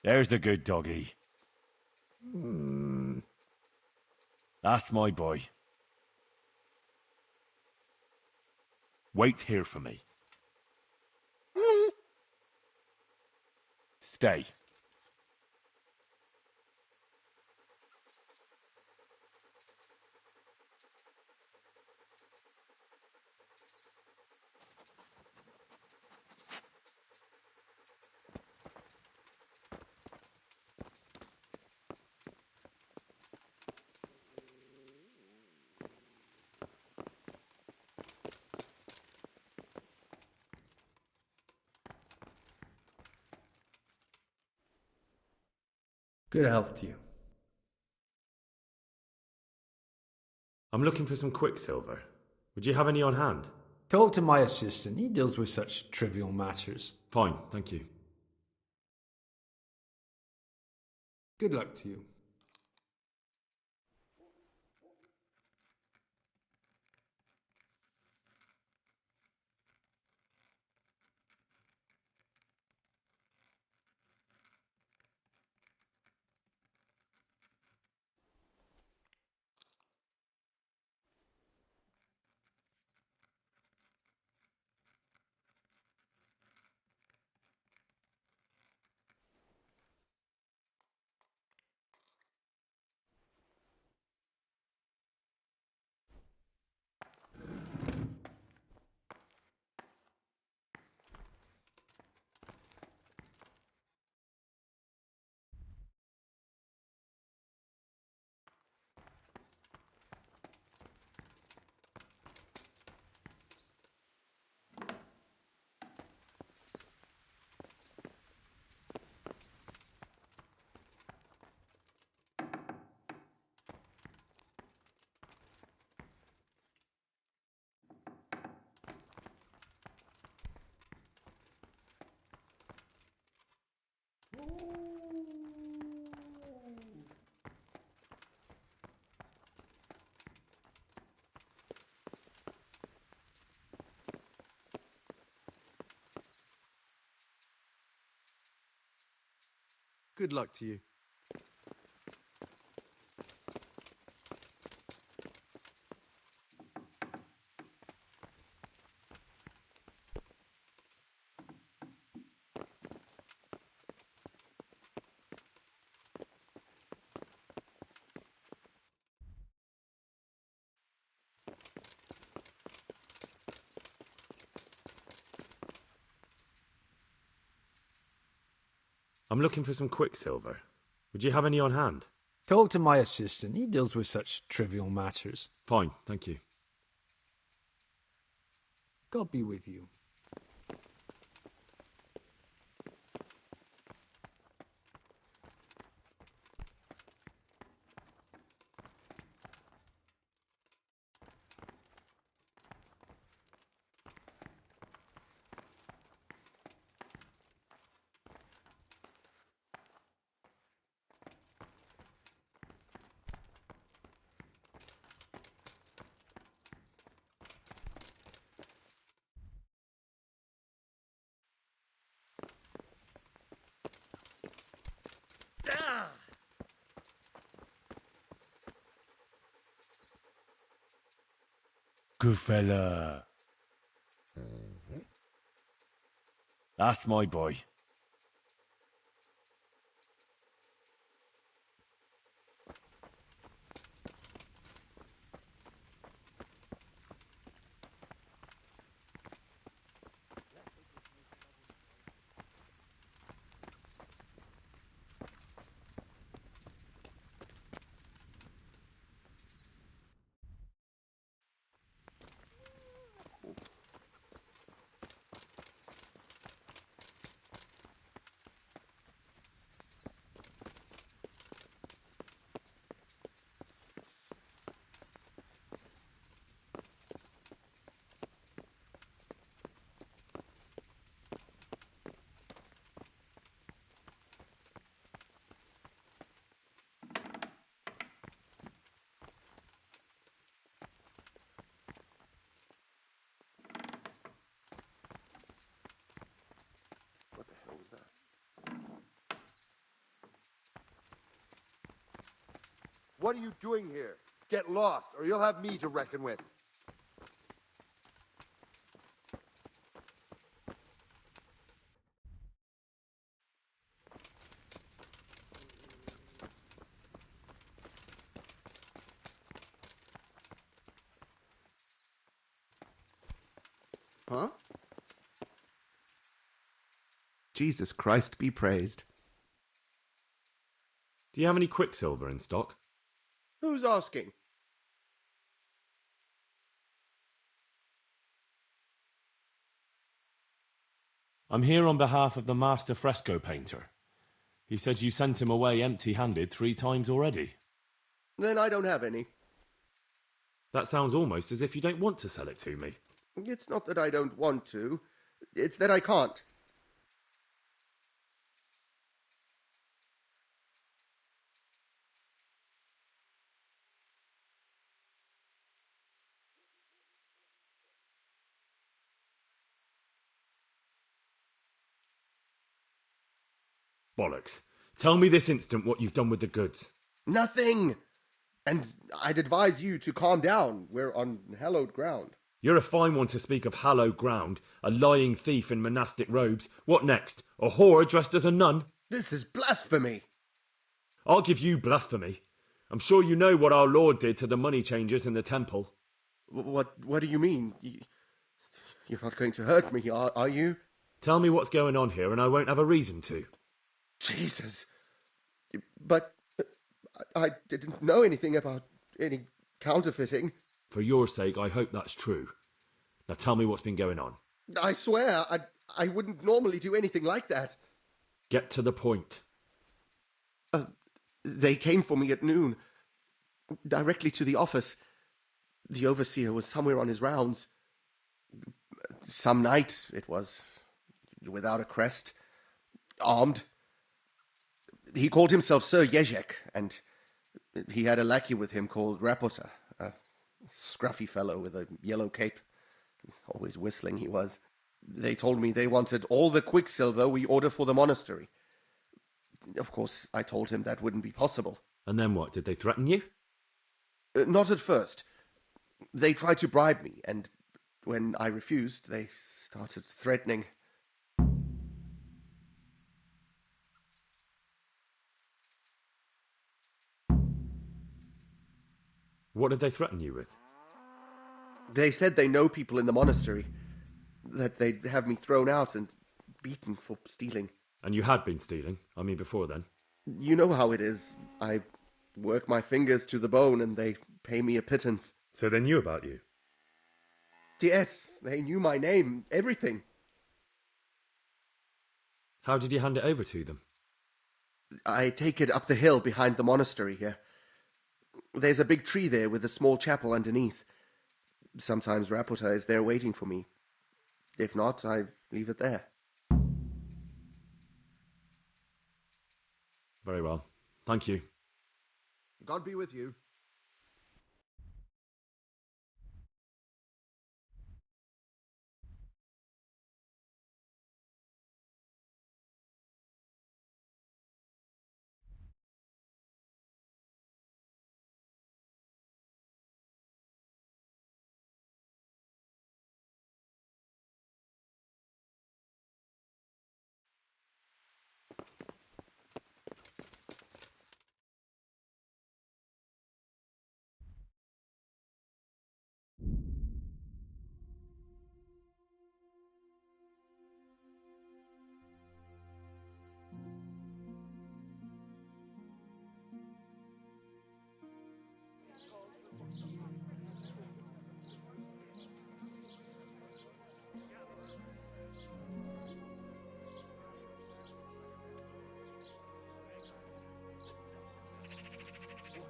There's the good doggy. That's my boy. Wait here for me. Stay. Good health to you. I'm looking for some quicksilver. Would you have any on hand? Talk to my assistant. He deals with such trivial matters. Fine, thank you. Good luck to you. Good luck to you. I'm looking for some quicksilver. Would you have any on hand? Talk to my assistant. He deals with such trivial matters. Fine, thank you. God be with you. Good fella. That's my boy. What the hell was that? What are you doing here? Get lost, or you'll have me to reckon with. Huh? Jesus Christ be praised. Do you have any quicksilver in stock? Who's asking? I'm here on behalf of the master fresco painter. He said you sent him away empty-handed 3 times already. Then I don't have any. That sounds almost as if you don't want to sell it to me. It's not that I don't want to. It's that I can't. Bollocks. Tell me this instant what you've done with the goods. Nothing! And I'd advise you to calm down. We're on hallowed ground. You're a fine one to speak of hallowed ground, a lying thief in monastic robes. What next? A whore dressed as a nun? This is blasphemy! I'll give you blasphemy. I'm sure you know what our Lord did to the money changers in the temple. What do you mean? You're not going to hurt me, are you? Tell me what's going on here and I won't have a reason to. Jesus. But I didn't know anything about any counterfeiting. For your sake, I hope that's true. Now tell me what's been going on. I swear, I wouldn't normally do anything like that. Get to the point. They came for me at noon, directly to the office. The overseer was somewhere on his rounds. Some night, it was, without a crest, armed. He called himself Sir Jezek, and he had a lackey with him called Rapota, a scruffy fellow with a yellow cape. Always whistling he was. They told me they wanted all the quicksilver we order for the monastery. Of course, I told him that wouldn't be possible. And then what? Did they threaten you? Not at first. They tried to bribe me, and when I refused, they started threatening. What did they threaten you with? They said they know people in the monastery, that they'd have me thrown out and beaten for stealing. And you had been stealing? I mean, before then? You know how it is. I work my fingers to the bone and they pay me a pittance. So they knew about you? Yes, they knew my name, everything. How did you hand it over to them? I take it up the hill behind the monastery here. There's a big tree there with a small chapel underneath. Sometimes Rapota is there waiting for me. If not, I leave it there. Very well. Thank you. God be with you.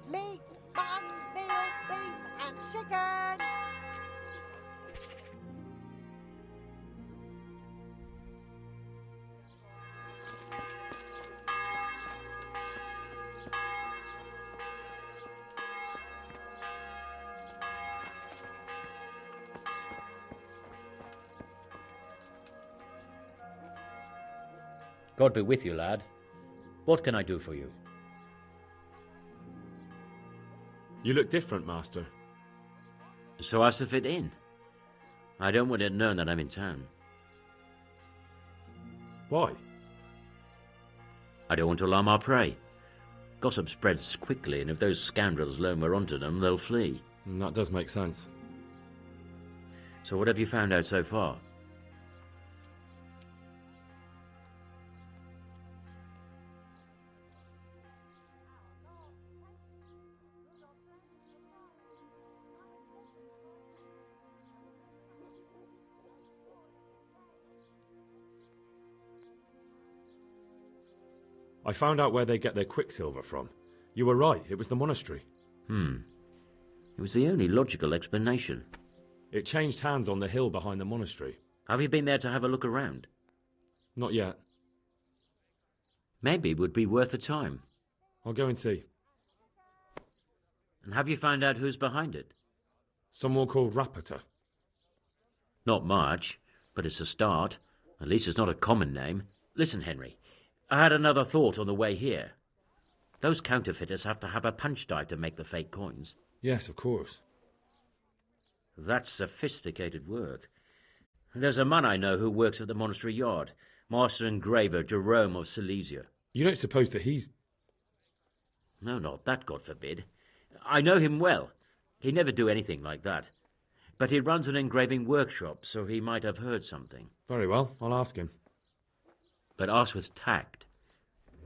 Meat, mutton, veal, beef, and chicken. God be with you, lad. What can I do for you? You look different, Master. So as to fit in. I don't want it known that I'm in town. Why? I don't want to alarm our prey. Gossip spreads quickly, and if those scoundrels learn we're onto them, they'll flee. That does make sense. So what have you found out so far? I found out where they get their quicksilver from. You were right, it was the monastery. It was the only logical explanation. It changed hands on the hill behind the monastery. Have you been there to have a look around? Not yet. Maybe it would be worth the time. I'll go and see. And have you found out who's behind it? Someone called Rapata. Not much, but it's a start. At least it's not a common name. Listen, Henry, I had another thought on the way here. Those counterfeiters have to have a punch die to make the fake coins. Yes, of course. That's sophisticated work. There's a man I know who works at the monastery yard, Master Engraver Jerome of Silesia. You don't suppose that he's... No, not that, God forbid. I know him well. He'd never do anything like that. But he runs an engraving workshop, so he might have heard something. Very well, I'll ask him. But ask with tact.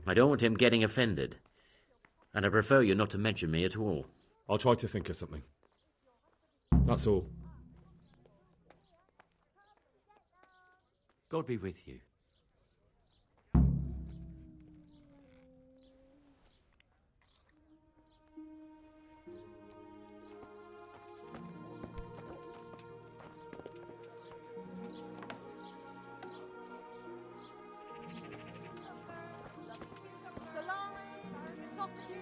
I don't want him getting offended. And I prefer you not to mention me at all. I'll try to think of something. That's all. God be with you. Salami, sausages.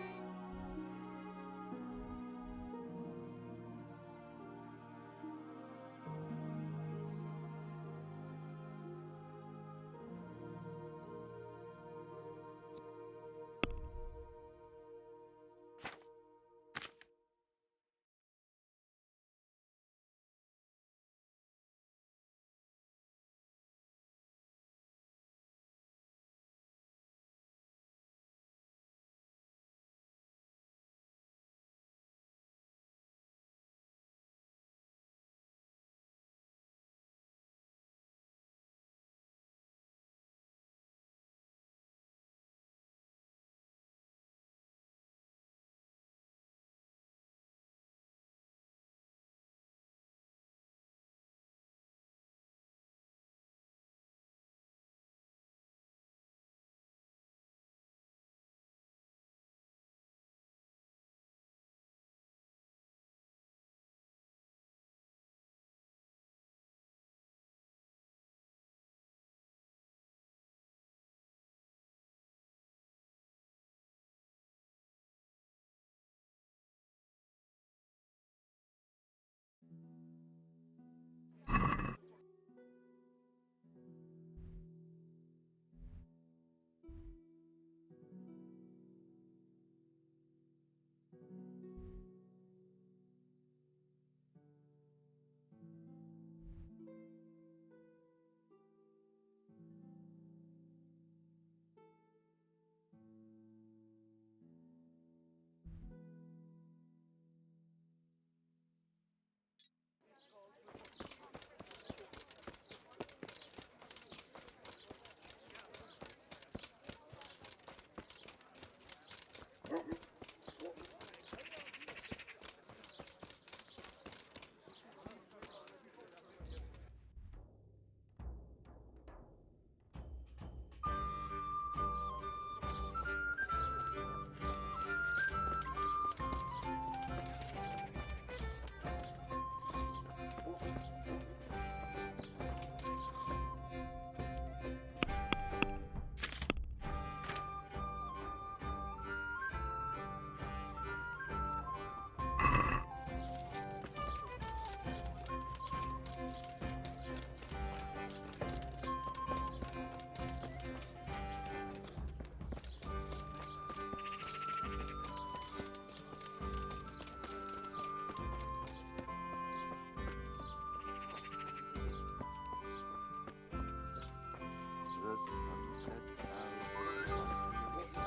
The sun sets out on the sky,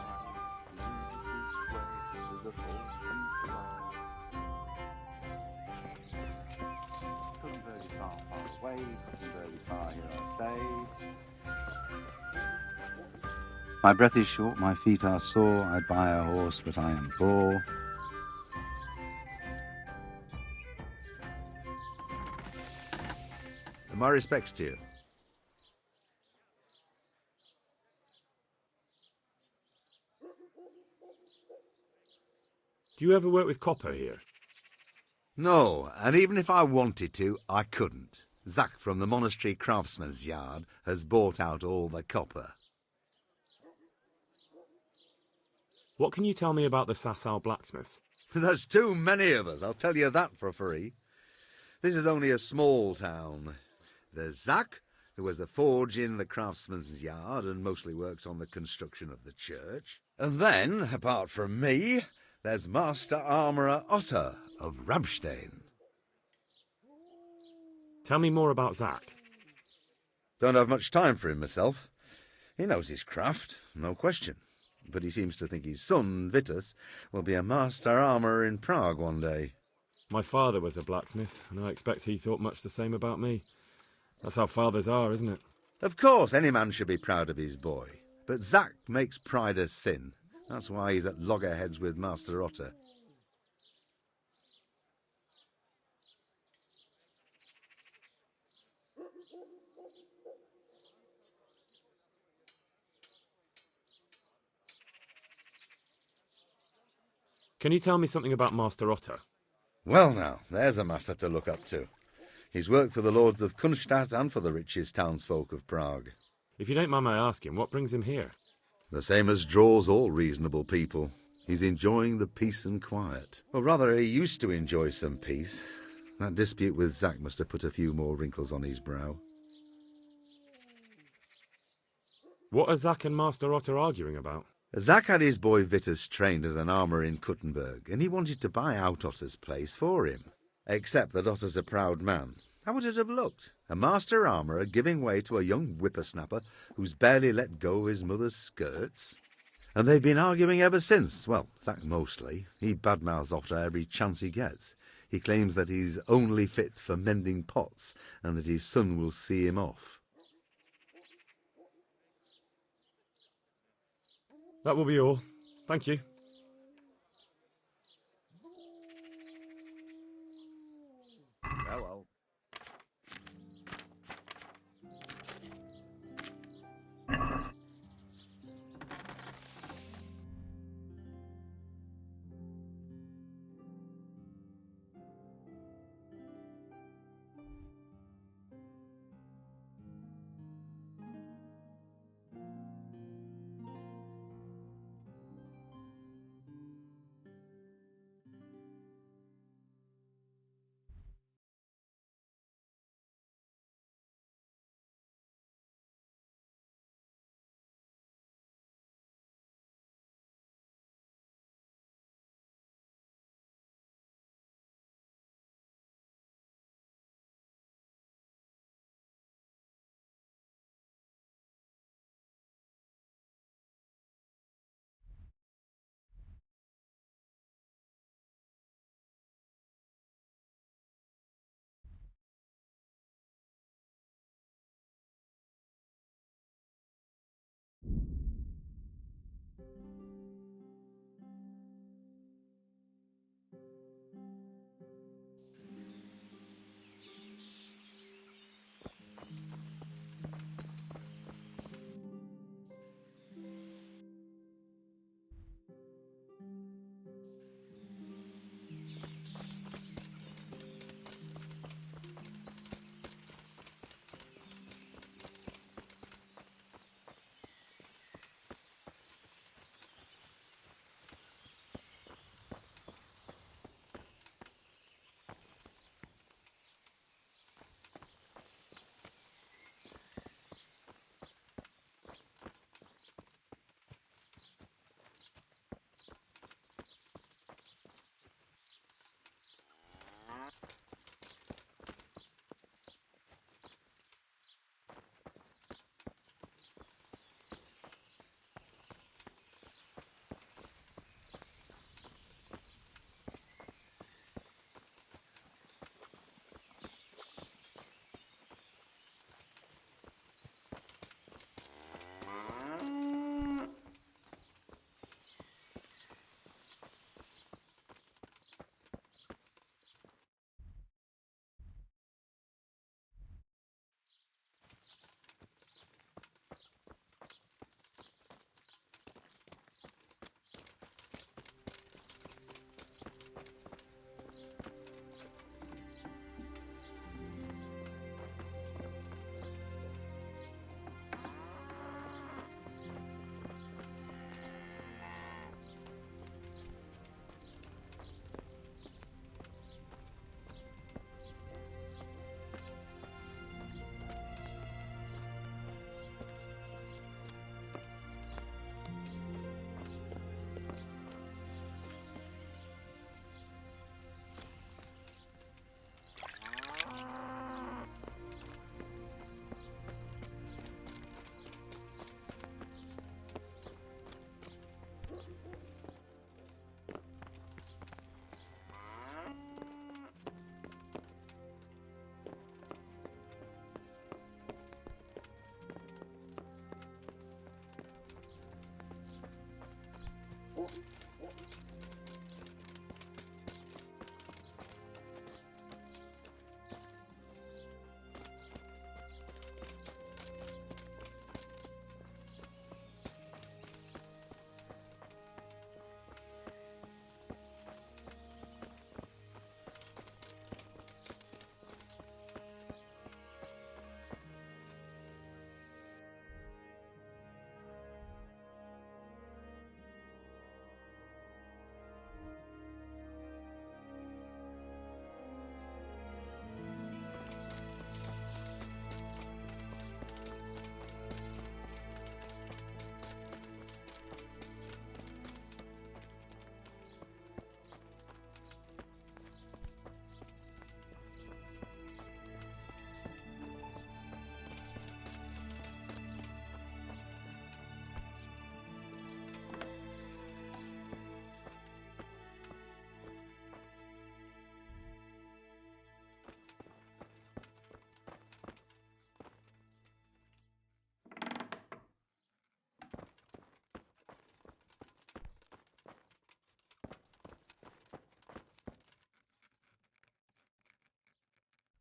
leads his way to the fortune fly. Couldn't very far, far away, couldn't very far, here I stay. My breath is short, my feet are sore, I'd buy a horse, but I am poor. My respects to you. Do you ever work with copper here? No, and even if I wanted to, I couldn't. Zach from the monastery craftsman's yard has bought out all the copper. What can you tell me about the Sasau blacksmiths? There's too many of us, I'll tell you that for free. This is only a small town. There's Zach, who has the forge in the craftsman's yard and mostly works on the construction of the church. And then, apart from me, there's Master Armourer Otter of Ramstein. Tell me more about Zach. Don't have much time for him myself. He knows his craft, no question. But he seems to think his son, Vitus, will be a master armourer in Prague one day. My father was a blacksmith, and I expect he thought much the same about me. That's how fathers are, isn't it? Of course, any man should be proud of his boy. But Zach makes pride a sin. That's why he's at loggerheads with Master Otter. Can you tell me something about Master Otter? Well now, there's a master to look up to. He's worked for the lords of Kunstadt and for the richest townsfolk of Prague. If you don't mind my asking, what brings him here? The same as draws all reasonable people. He's enjoying the peace and quiet. Or rather, he used to enjoy some peace. That dispute with Zach must have put a few more wrinkles on his brow. What are Zach and Master Otter arguing about? Zach had his boy Vitus trained as an armourer in Kuttenberg, and he wanted to buy out Otter's place for him. Except that Otter's a proud man. How would it have looked? A master armourer giving way to a young whippersnapper who's barely let go of his mother's skirts? And they've been arguing ever since. Well, Zach mostly. He badmouths Otter every chance he gets. He claims that he's only fit for mending pots, and that his son will see him off. That will be all. Thank you. Well.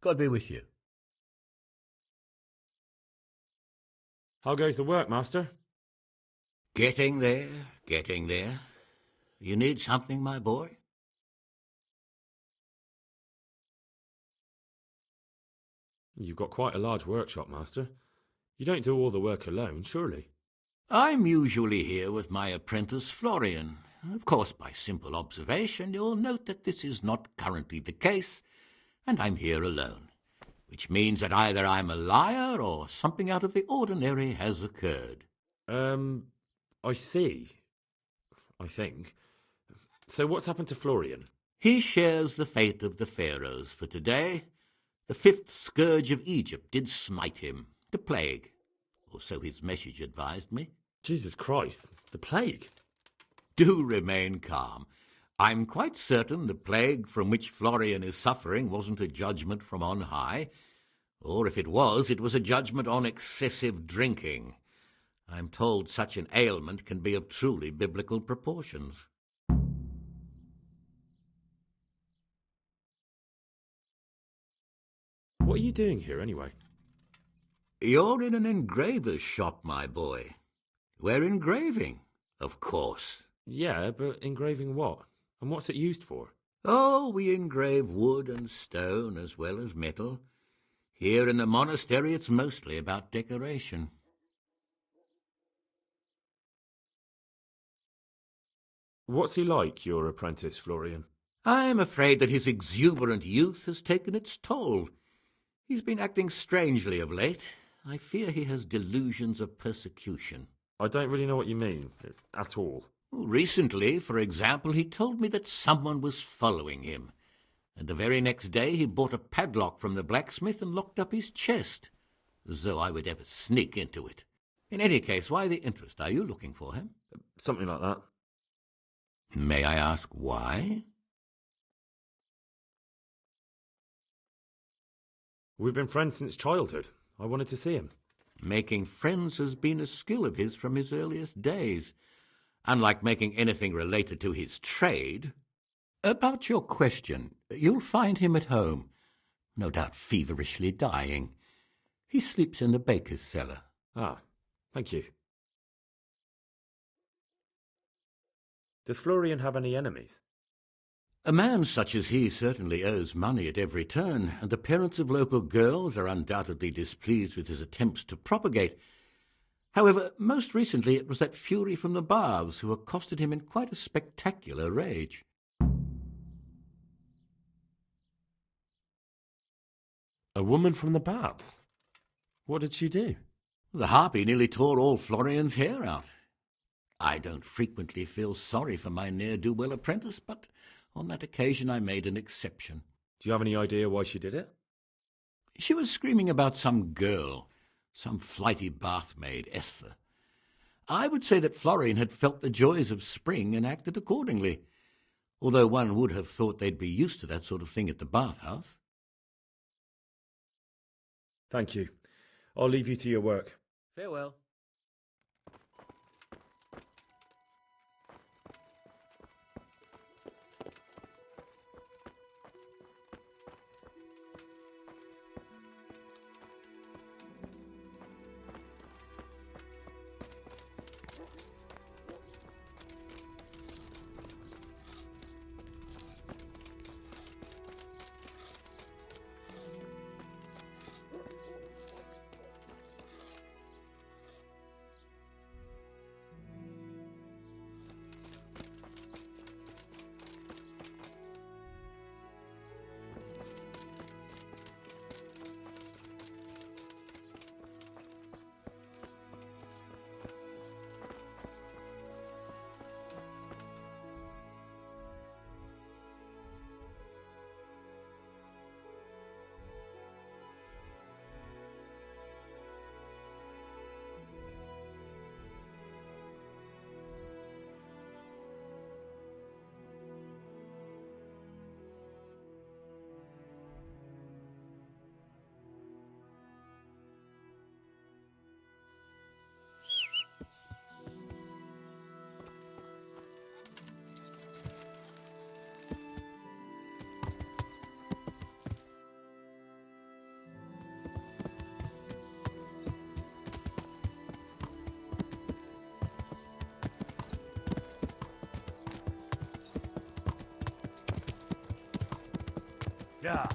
God be with you. How goes the work, Master? Getting there, getting there. You need something, my boy? You've got quite a large workshop, Master. You don't do all the work alone, surely? I'm usually here with my apprentice, Florian. Of course, by simple observation, you'll note that this is not currently the case, and I'm here alone, which means that either I'm a liar or something out of the ordinary has occurred. I see. I think. So what's happened to Florian? He shares the fate of the pharaohs for today. The fifth scourge of Egypt did smite him, the plague, or so his message advised me. Jesus Christ, the plague? Do remain calm. I'm quite certain the plague from which Florian is suffering wasn't a judgment from on high, or if it was a judgment on excessive drinking. I'm told such an ailment can be of truly biblical proportions. What are you doing here, anyway? You're in an engraver's shop, my boy. We're engraving, of course. Yeah, but engraving what? And what's it used for? Oh, we engrave wood and stone as well as metal. Here in the monastery, it's mostly about decoration. What's he like, your apprentice, Florian? I'm afraid that his exuberant youth has taken its toll. He's been acting strangely of late. I fear he has delusions of persecution. I don't really know what you mean, at all. Recently, for example, he told me that someone was following him, and the very next day he bought a padlock from the blacksmith and locked up his chest, as though I would ever sneak into it. In any case, why the interest? Are you looking for him? Something like that. May I ask why? We've been friends since childhood. I wanted to see him. Making friends has been a skill of his from his earliest days. Unlike making anything related to his trade. About your question, you'll find him at home, no doubt feverishly dying. He sleeps in the baker's cellar. Ah, thank you. Does Florian have any enemies? A man such as he certainly owes money at every turn, and the parents of local girls are undoubtedly displeased with his attempts to propagate. However, most recently it was that fury from the baths who accosted him in quite a spectacular rage. A woman from the baths? What did she do? The harpy nearly tore all Florian's hair out. I don't frequently feel sorry for my ne'er-do-well apprentice, but on that occasion I made an exception. Do you have any idea why she did it? She was screaming about some girl, some flighty bath-maid, Esther. I would say that Florian had felt the joys of spring and acted accordingly, although one would have thought they'd be used to that sort of thing at the bathhouse. Thank you. I'll leave you to your work. Farewell. Yeah.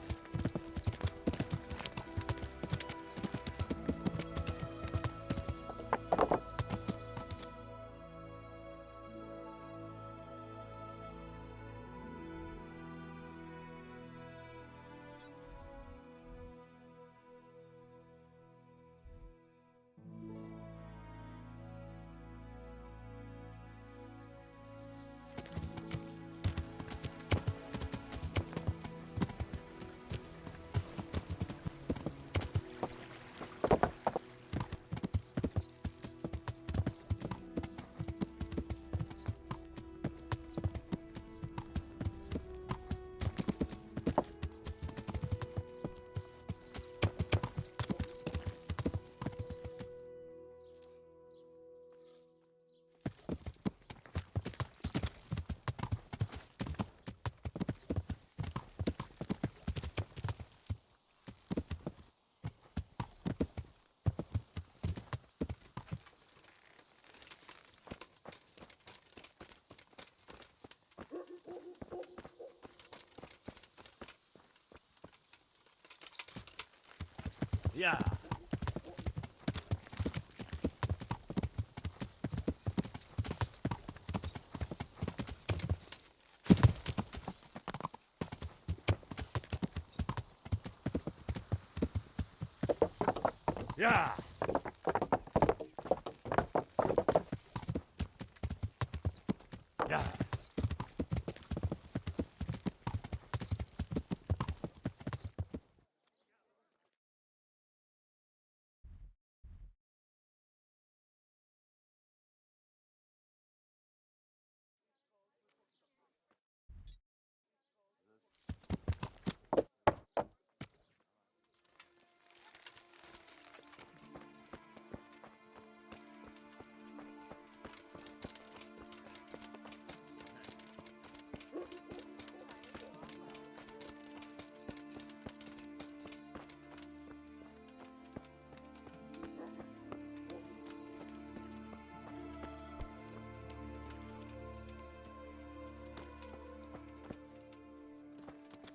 Yeah. Yeah. Yeah.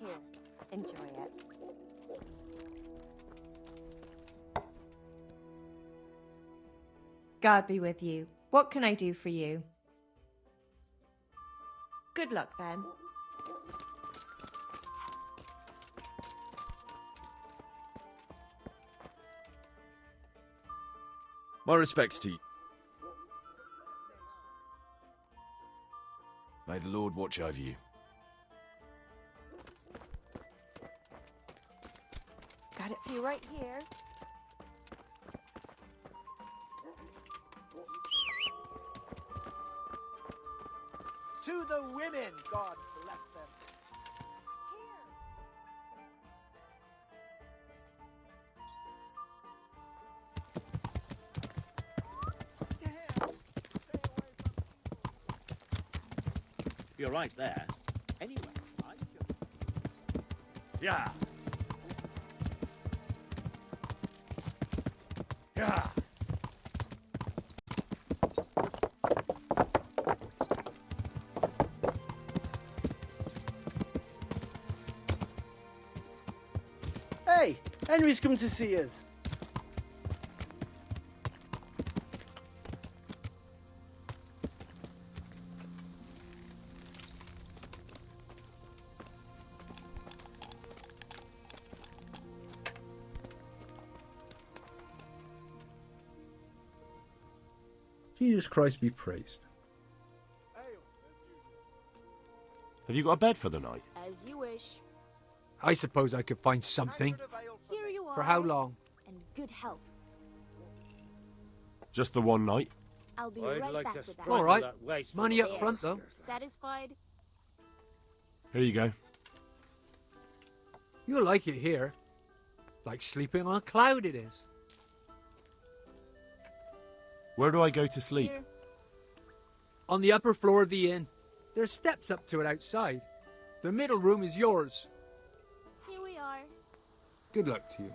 Here, enjoy it. God be with you. What can I do for you? Good luck, then. My respects to you. May the Lord watch over you. Got it for you right here. To the women, God bless them. You're right there. Anyway, Yeah. Yeah. Hey, Henry's come to see us. Jesus Christ be praised. Have you got a bed for the night? As you wish. I suppose I could find something. Here you are. For how long? And good health. Just the one night? I'll be I'd right like back to with that. All right. that waste Money full up of front, though. Satisfied? Here you go. You'll like it here. Like sleeping on a cloud it is. Where do I go to sleep? Here. On the upper floor of the inn. There's steps up to it outside. The middle room is yours. Here we are. Good luck to you.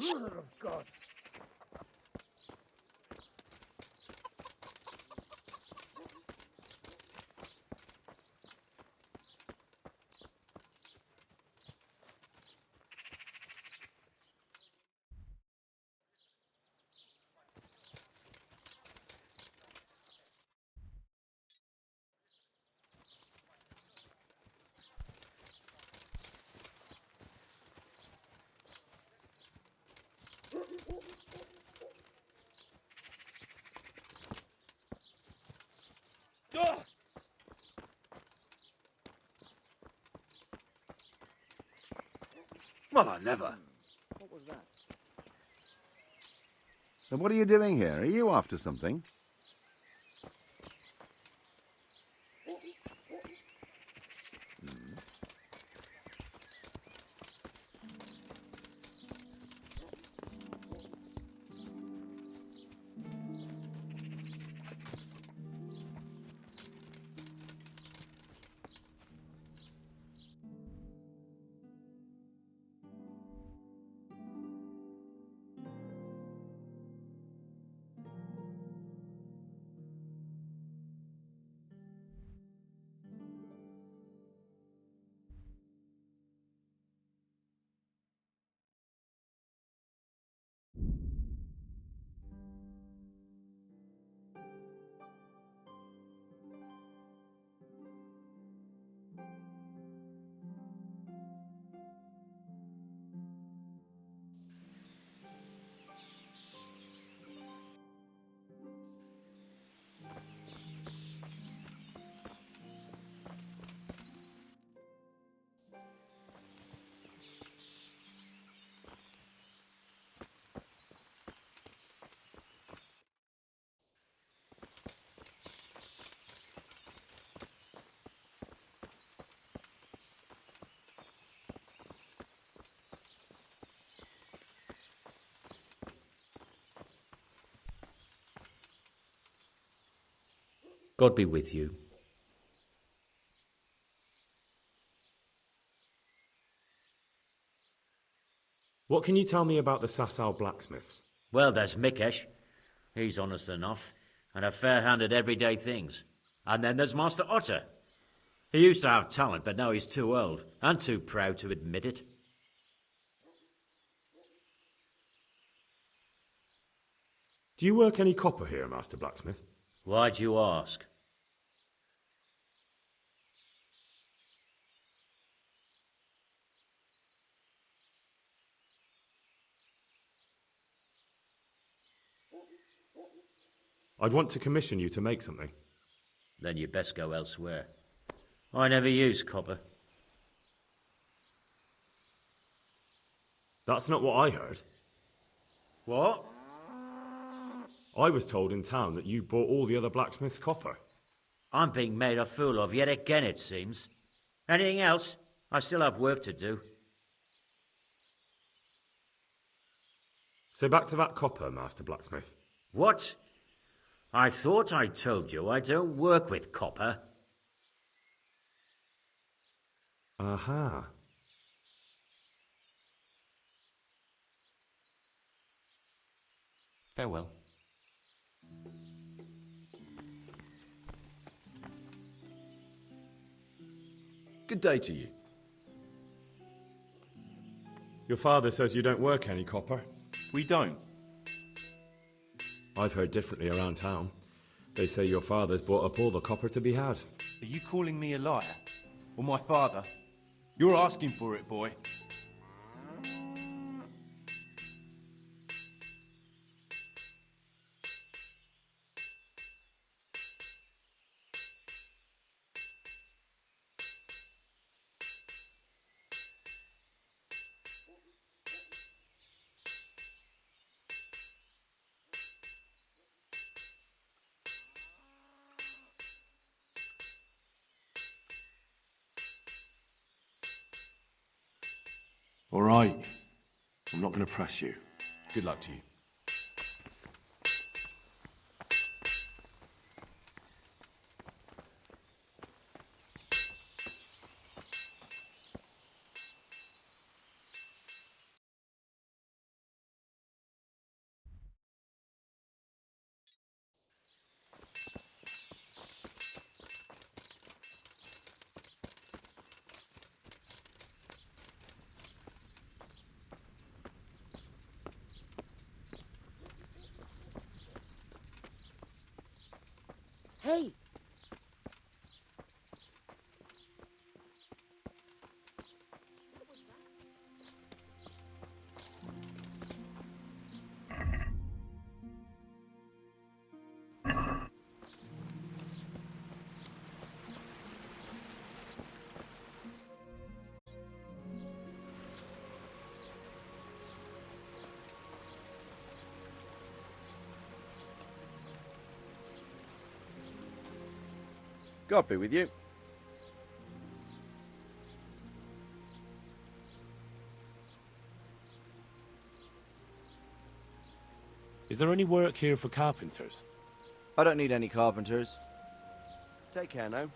Oh, God. Well, I never. What was that? And what are you doing here? Are you after something? God be with you. What can you tell me about the Sasau blacksmiths? Well, there's Mikesh. He's honest enough, and a fair hand at everyday things. And then there's Master Otter. He used to have talent, but now he's too old, and too proud to admit it. Do you work any copper here, Master Blacksmith? Why'd you ask? I'd want to commission you to make something. Then you'd best go elsewhere. I never use copper. That's not what I heard. What? I was told in town that you bought all the other blacksmiths' copper. I'm being made a fool of yet again, it seems. Anything else? I still have work to do. So back to that copper, Master Blacksmith. What? I thought I told you I don't work with copper. Aha. Farewell. Good day to you. Your father says you don't work any copper. We don't. I've heard differently around town. They say your father's bought up all the copper to be had. Are you calling me a liar? Or my father? You're asking for it, boy. All right. I'm not going to press you. Good luck to you. Hey! God be with you. Is there any work here for carpenters? I don't need any carpenters. Take care now.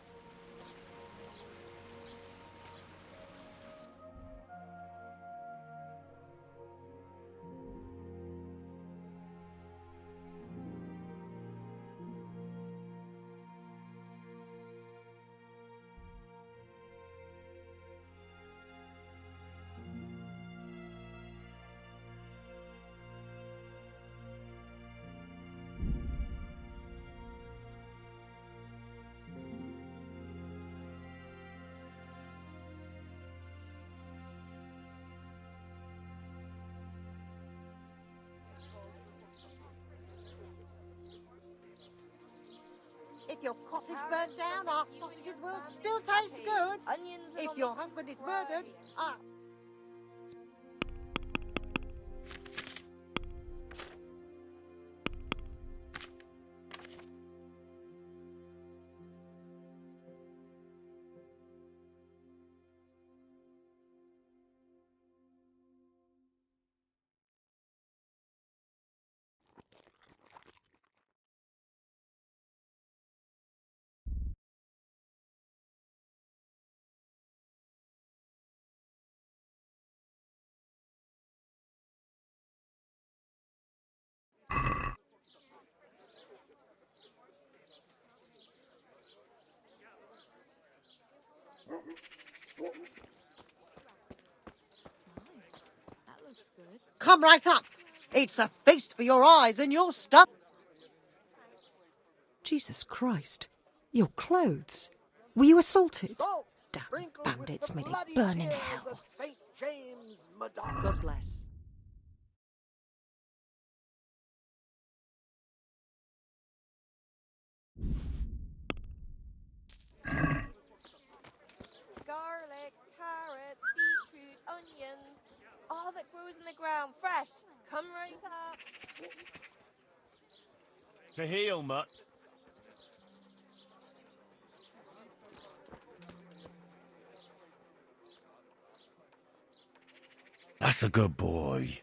If your cottage burnt down, our sausages will still taste good. If your husband is murdered, our... That looks good. Come right up. It's a feast for your eyes and your stomach. Jesus Christ. Your clothes. Were you assaulted? Damn bandits, may they burn in hell. St. James, Madonna. God bless. Garlic, carrots, beetroot, onions. All that grows in the ground, fresh. Come right up. To heel, mutt. That's a good boy.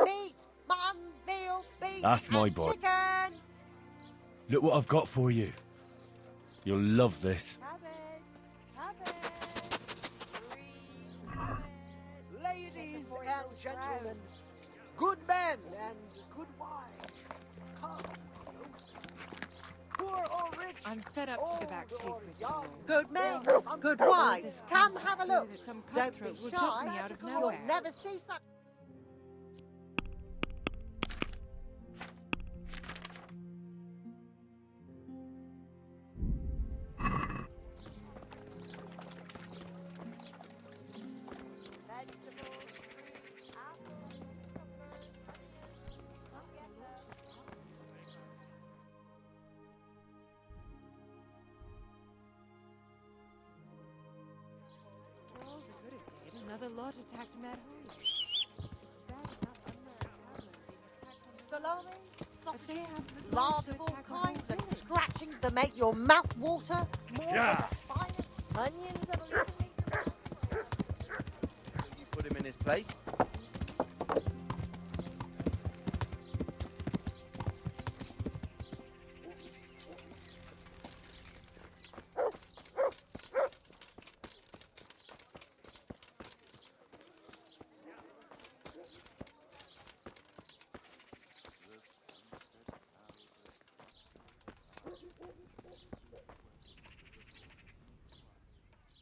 Meat, mutton, veal, beef, That's my and boy. chicken. Look what I've got for you. You'll love this. Ladies and gentlemen, good men and good wives, come closer. Poor or rich, I'm fed up to go back to young. good men, good wives, come have a look. Don't be will drop me shy, out of you'll nowhere. never see such... For all the good it did, another lot attacked Mad Holy. It's bad enough unmarried travelers being attacked from Salami, sausages, the lard guts to of all attack the whole kinds, and village. scratchings that make your mouth water. More Yeah. than the finest Onions that'll even make your You put him in his place.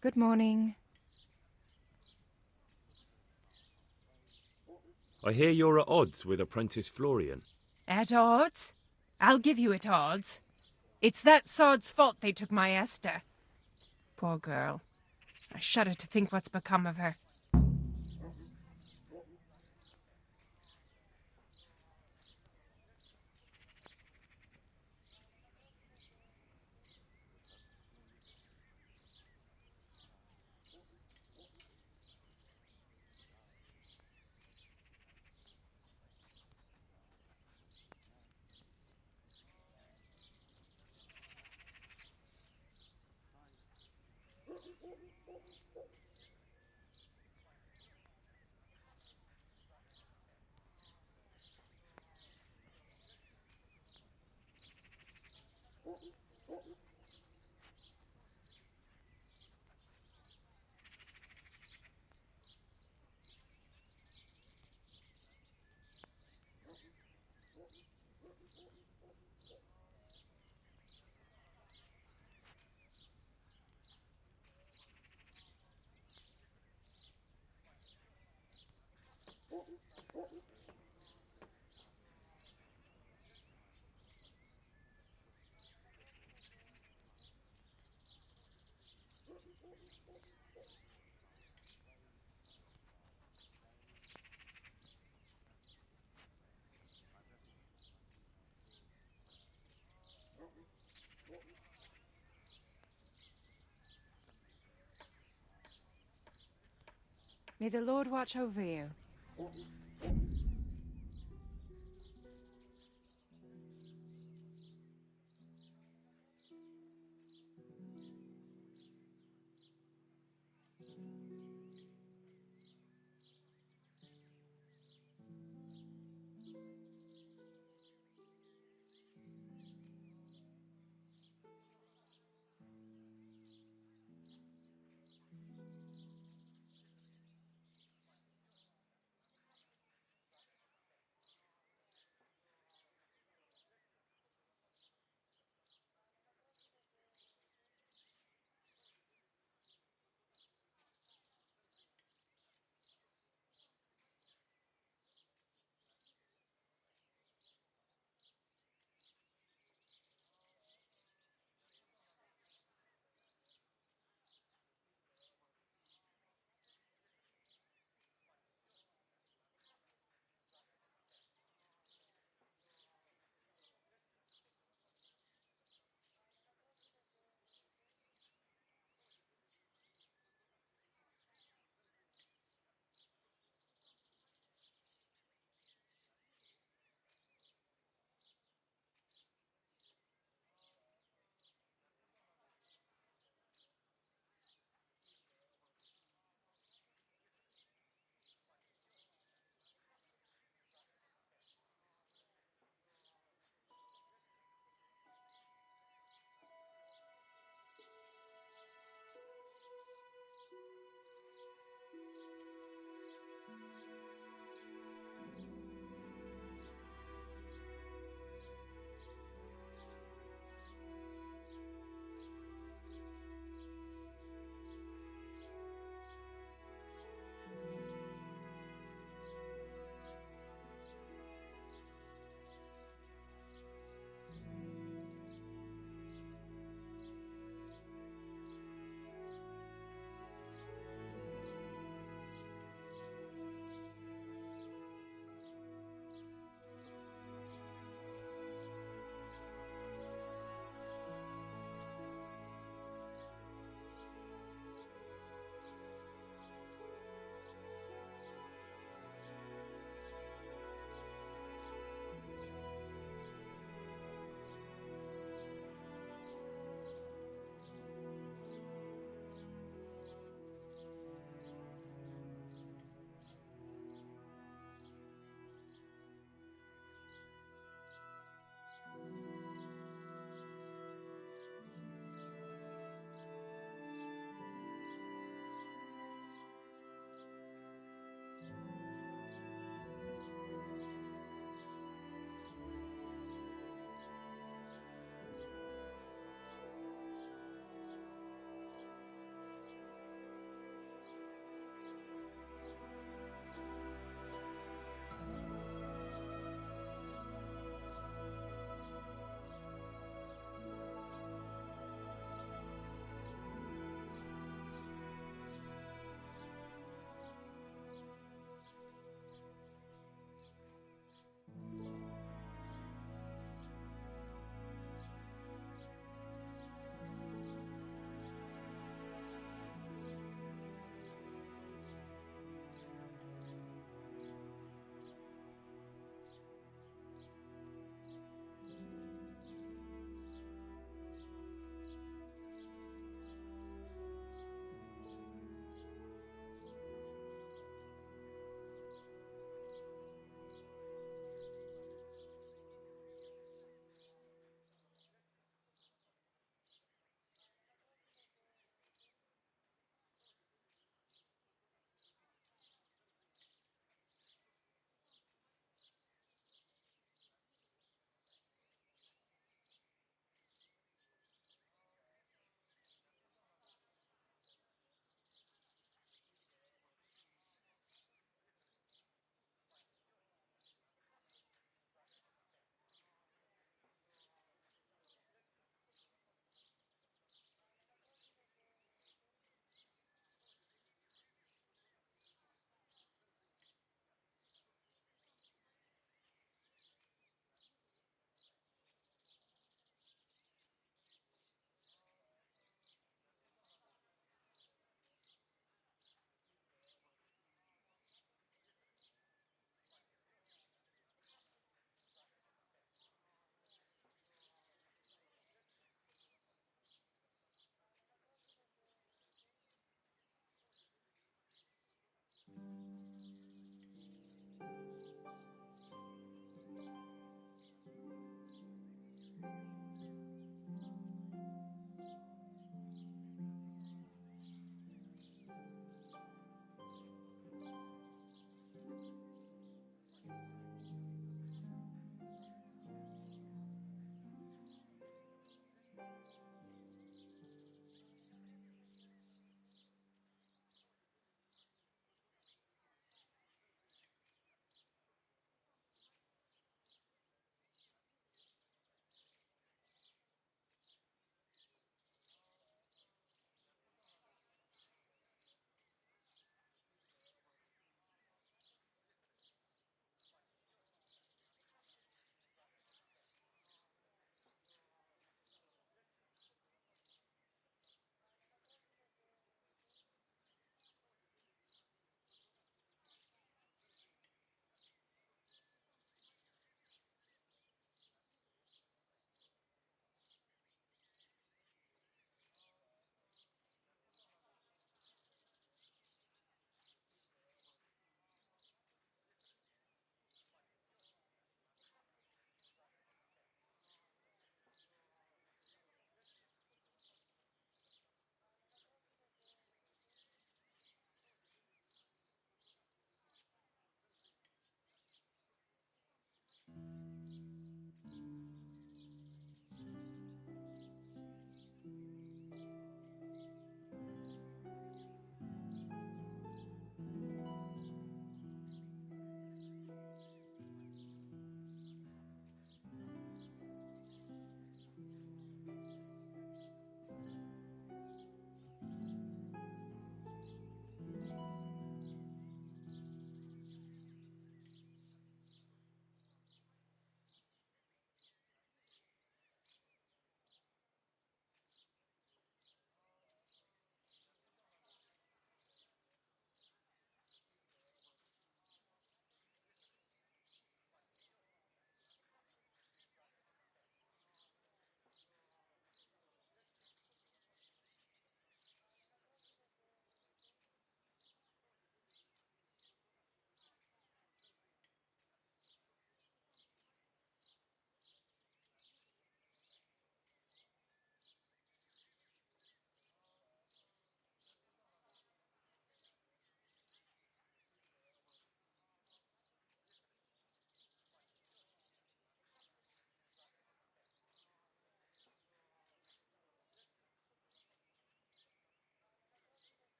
Good morning. I hear you're at odds with apprentice Florian. At odds? I'll give you at odds. It's that sod's fault they took my Esther. Poor girl. I shudder to think what's become of her. May the Lord watch over you.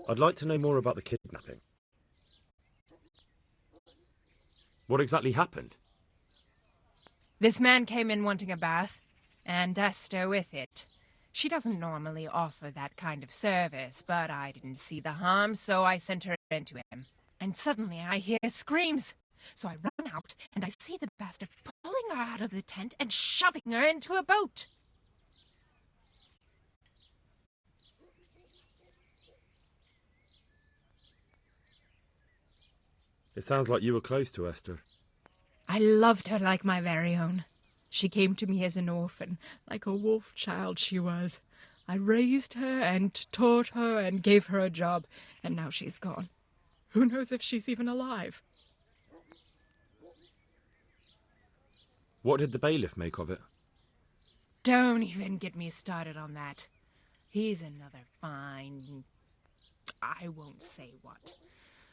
I'd like to know more about the kidnapping. What exactly happened? This man came in wanting a bath, and Esther with it. She doesn't normally offer that kind of service, but I didn't see the harm, so I sent her into him. And suddenly I hear screams. So I run out, and I see the bastard pulling her out of the tent and shoving her into a boat. It sounds like you were close to Esther. I loved her like my very own. She came to me as an orphan, like a wolf child she was. I raised her and taught her and gave her a job, and now she's gone. Who knows if she's even alive? What did the bailiff make of it? Don't even get me started on that. He's another fine... I won't say what.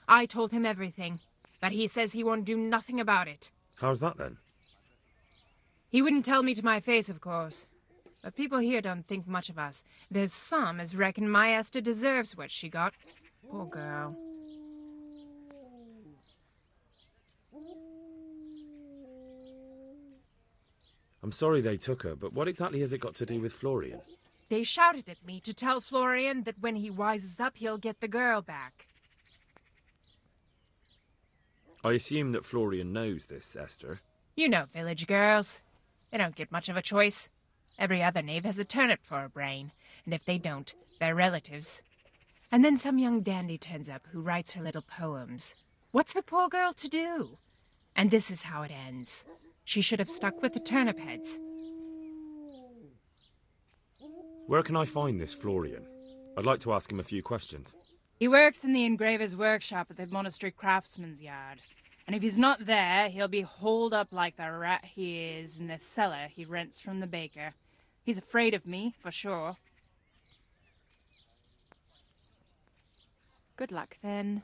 I told him everything, but he says he won't do nothing about it. How's that then? He wouldn't tell me to my face, of course. But people here don't think much of us. There's some as reckon my Esther deserves what she got. Poor girl. I'm sorry they took her, but what exactly has it got to do with Florian? They shouted at me to tell Florian that when he wises up, he'll get the girl back. I assume that Florian knows this, Esther. You know village girls. They don't get much of a choice. Every other knave has a turnip for a brain, and if they don't, they're relatives. And then some young dandy turns up who writes her little poems. What's the poor girl to do? And this is how it ends. She should have stuck with the turnip heads. Where can I find this Florian? I'd like to ask him a few questions. He works in the engraver's workshop at the monastery craftsman's yard. And if he's not there, he'll be holed up like the rat he is in the cellar he rents from the baker. He's afraid of me, for sure. Good luck, then.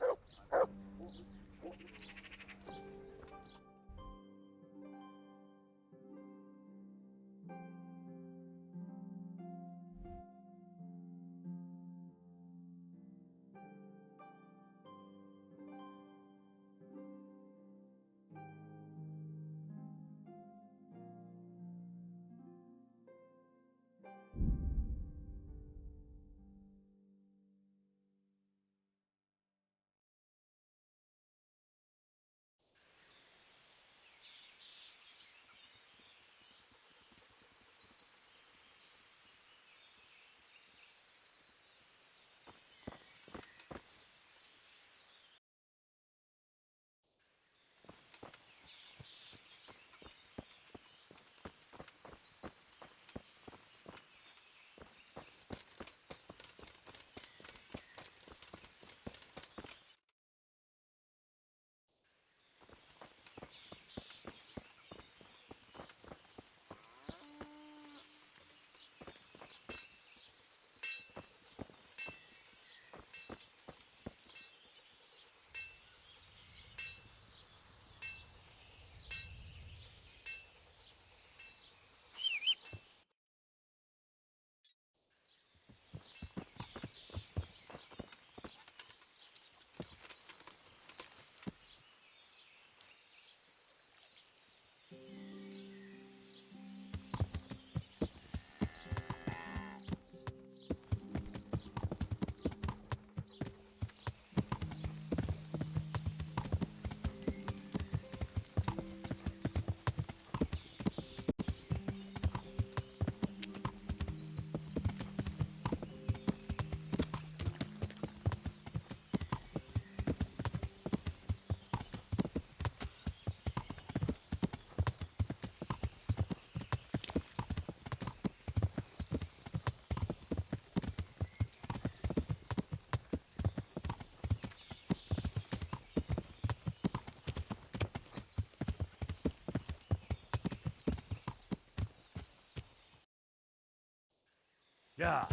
Yeah.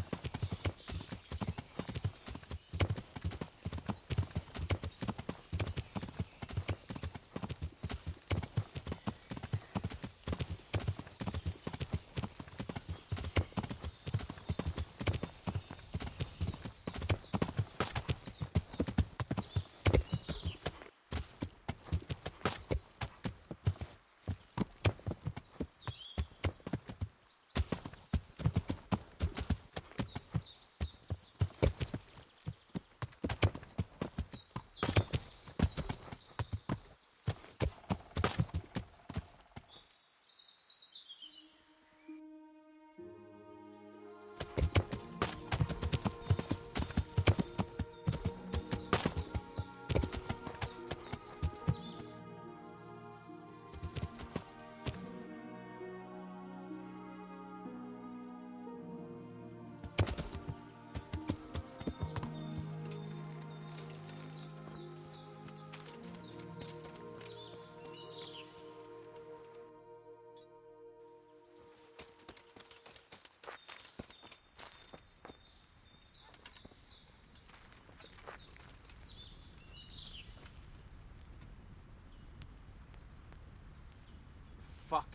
fuck.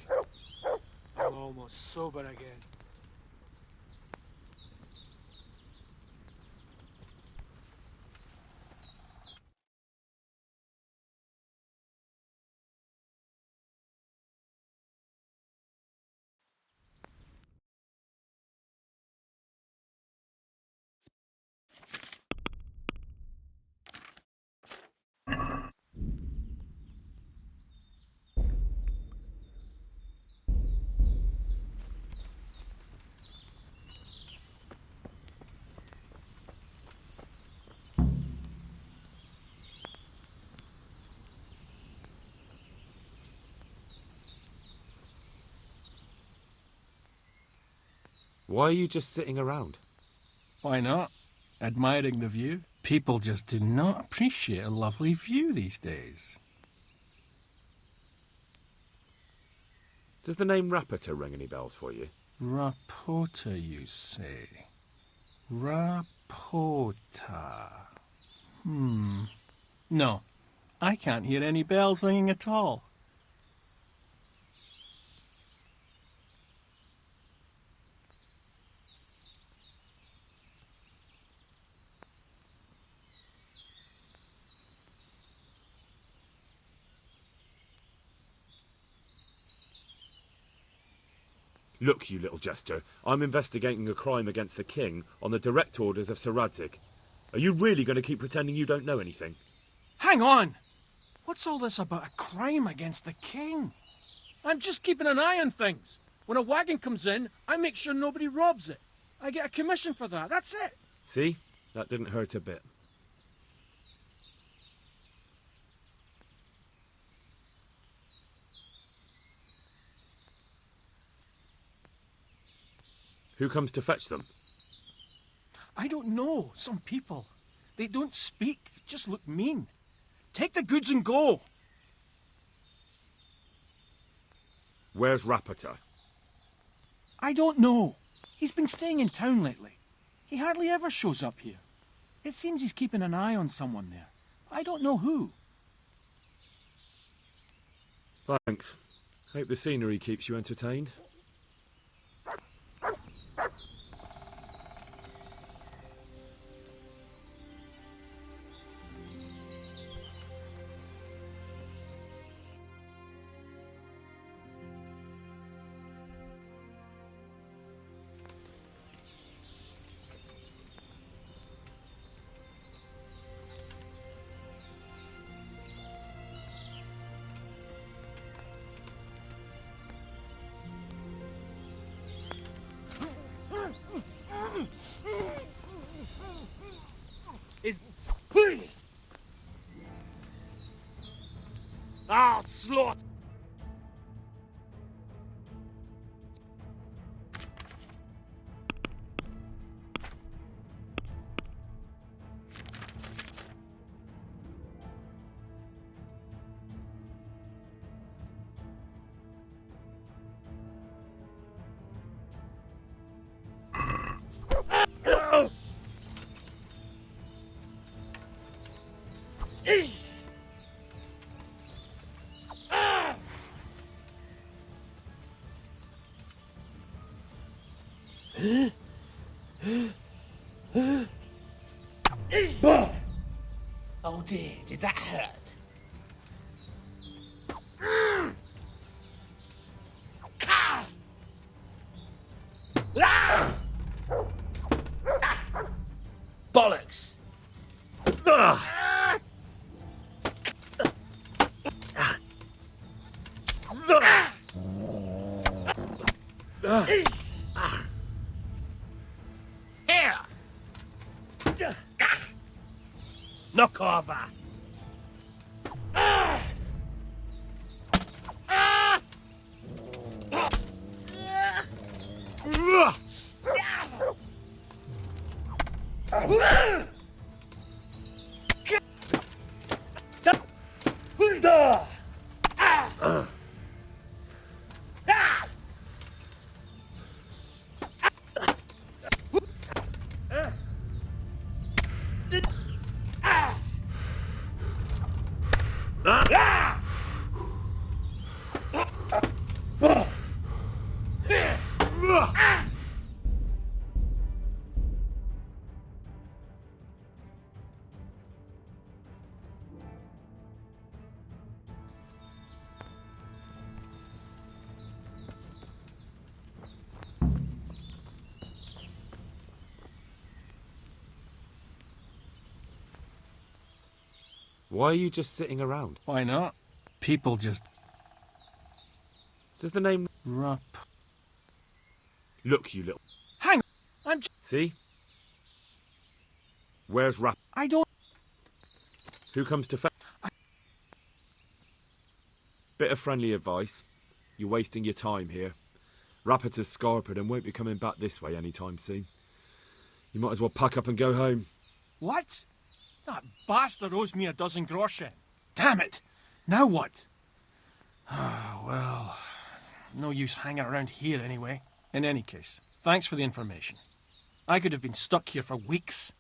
I'm almost sober again. Why are you just sitting around? Why not? Admiring the view. People just do not appreciate a lovely view these days. Does the name Rapita ring any bells for you? Rapota, you say? Rapota. No, I can't hear any bells ringing at all. Look, you little jester, I'm investigating a crime against the king on the direct orders of Sir Radzig. Are you really going to keep pretending you don't know anything? Hang on! What's all this about a crime against the king? I'm just keeping an eye on things. When a wagon comes in, I make sure nobody robs it. I get a commission for that, that's it. See? That didn't hurt a bit. Who comes to fetch them? I don't know. Some people. They don't speak, just look mean. Take the goods and go. Where's Rapita? I don't know. He's been staying in town lately. He hardly ever shows up here. It seems he's keeping an eye on someone there. I don't know who. Thanks. Hope the scenery keeps you entertained. I'll slaughter. Oh dear, did that hurt? Bollocks! Here! Knock over! Why are you just sitting around? Why not? People just... Does the name... Rup. Look, you little... Hang on, I'm... See? Where's Rap? I don't... Who comes to Bit of friendly advice. You're wasting your time here. Rapper's scarpered and won't be coming back this way anytime soon. You might as well pack up and go home. What? That bastard owes me 12 groschen. Damn it! Now what? Well, no use hanging around here anyway. In any case, thanks for the information. I could have been stuck here for weeks.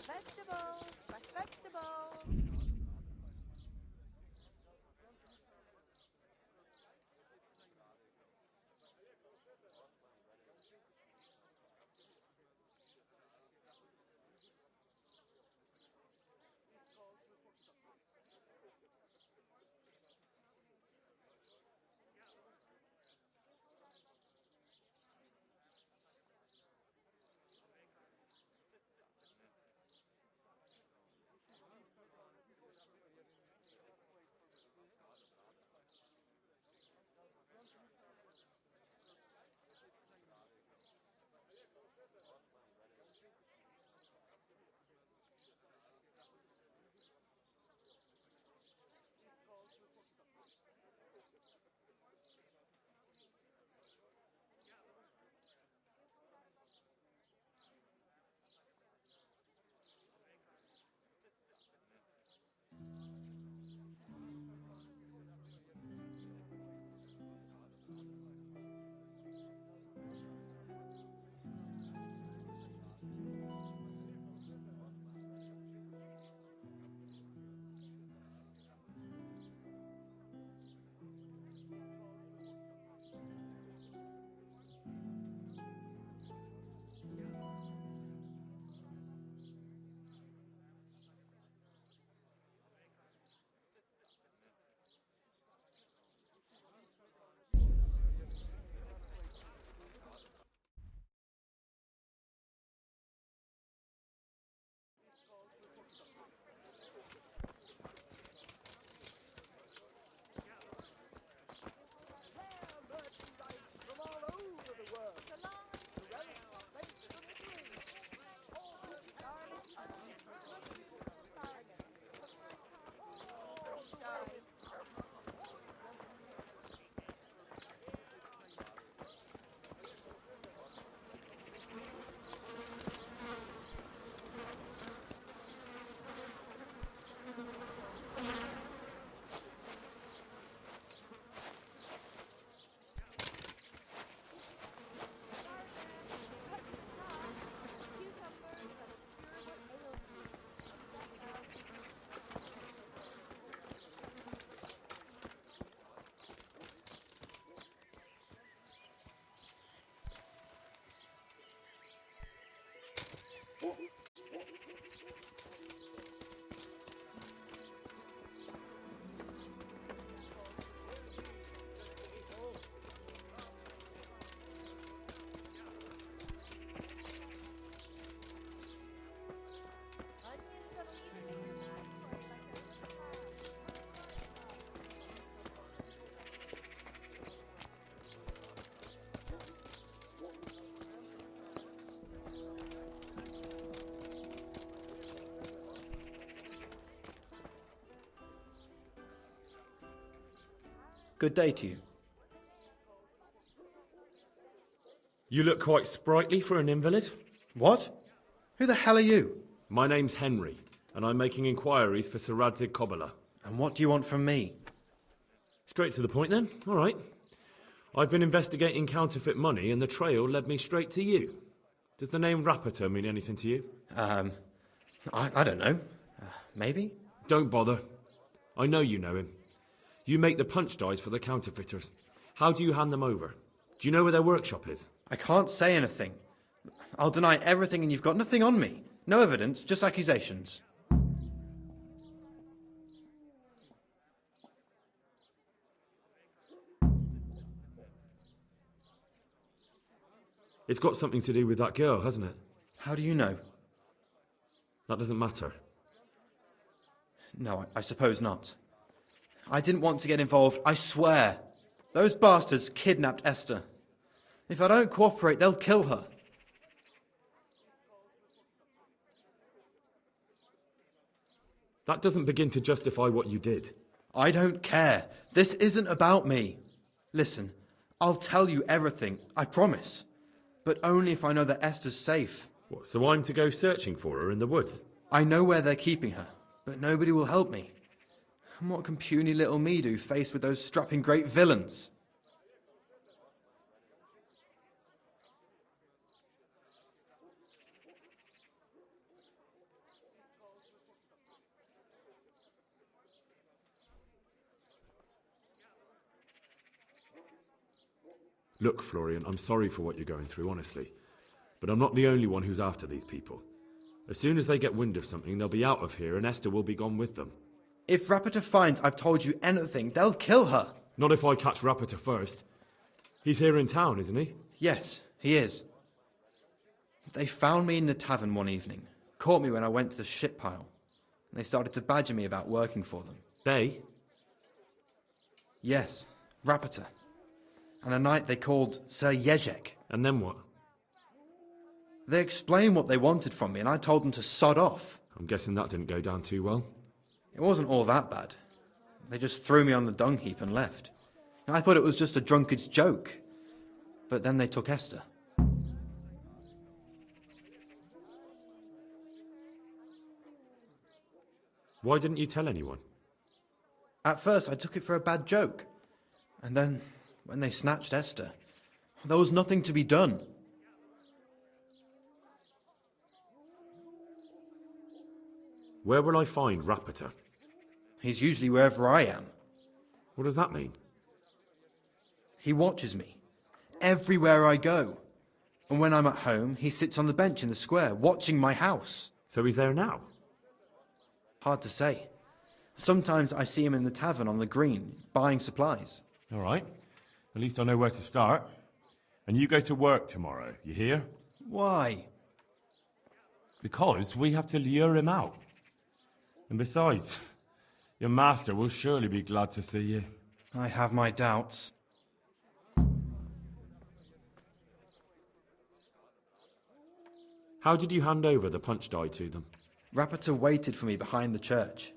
Vegetables, fresh vegetables. Good day to you. You look quite sprightly for an invalid. What? Who the hell are you? My name's Henry, and I'm making inquiries for Sir Radzig Kobyla. And what do you want from me? Straight to the point then. All right. I've been investigating counterfeit money, and the trail led me straight to you. Does the name Rapiter mean anything to you? I don't know. Maybe? Don't bother. I know you know him. You make the punch dies for the counterfeiters. How do you hand them over? Do you know where their workshop is? I can't say anything. I'll deny everything and you've got nothing on me. No evidence, just accusations. It's got something to do with that girl, hasn't it? How do you know? That doesn't matter. No, I suppose not. I didn't want to get involved, I swear. Those bastards kidnapped Esther. If I don't cooperate, they'll kill her. That doesn't begin to justify what you did. I don't care. This isn't about me. Listen, I'll tell you everything, I promise. But only if I know that Esther's safe. What, so I'm to go searching for her in the woods? I know where they're keeping her, but nobody will help me. And what can puny little me do faced with those strapping great villains? Look, Florian, I'm sorry for what you're going through, honestly. But I'm not the only one who's after these people. As soon as they get wind of something, they'll be out of here and Esther will be gone with them. If Rapiter finds I've told you anything, they'll kill her. Not if I catch Rapiter first. He's here in town, isn't he? Yes, he is. They found me in the tavern one evening, caught me when I went to the shit pile, and they started to badger me about working for them. They? Yes, Rapiter. And a knight they called Sir Jezek. And then what? They explained what they wanted from me, and I told them to sod off. I'm guessing that didn't go down too well. It wasn't all that bad. They just threw me on the dung heap and left. And I thought it was just a drunkard's joke. But then they took Esther. Why didn't you tell anyone? At first, I took it for a bad joke. And then, when they snatched Esther, there was nothing to be done. Where will I find Rapiter? He's usually wherever I am. What does that mean? He watches me, everywhere I go. And when I'm at home, he sits on the bench in the square, watching my house. So he's there now? Hard to say. Sometimes I see him in the tavern on the green, buying supplies. All right. At least I know where to start. And you go to work tomorrow, you hear? Why? Because we have to lure him out. And besides, your master will surely be glad to see you. I have my doubts. How did you hand over the punch die to them? Rapiter waited for me behind the church.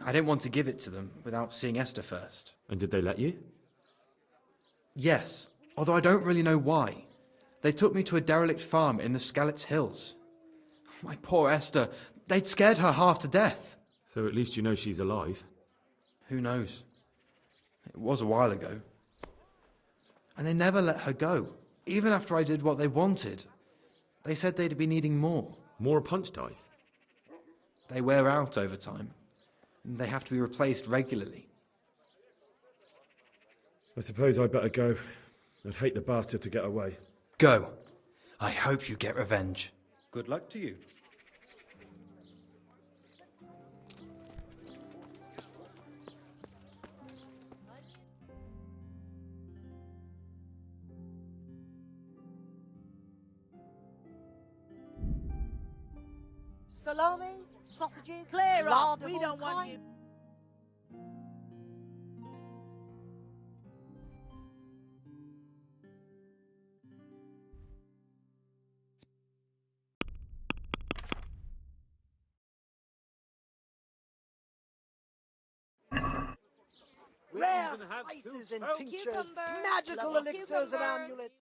I didn't want to give it to them without seeing Esther first. And did they let you? Yes, although I don't really know why. They took me to a derelict farm in the Skalitz Hills. My poor Esther, they'd scared her half to death. So at least you know she's alive. Who knows? It was a while ago. And they never let her go, even after I did what they wanted. They said they'd be needing more. More punch dies? They wear out over time. And they have to be replaced regularly. I suppose I'd better go. I'd hate the bastard to get away. Go. I hope you get revenge. Good luck to you. Salami, sausages, Clear up. lard of We all don't want kinds. you. Rare spices and tinctures, magical elixirs and amulets.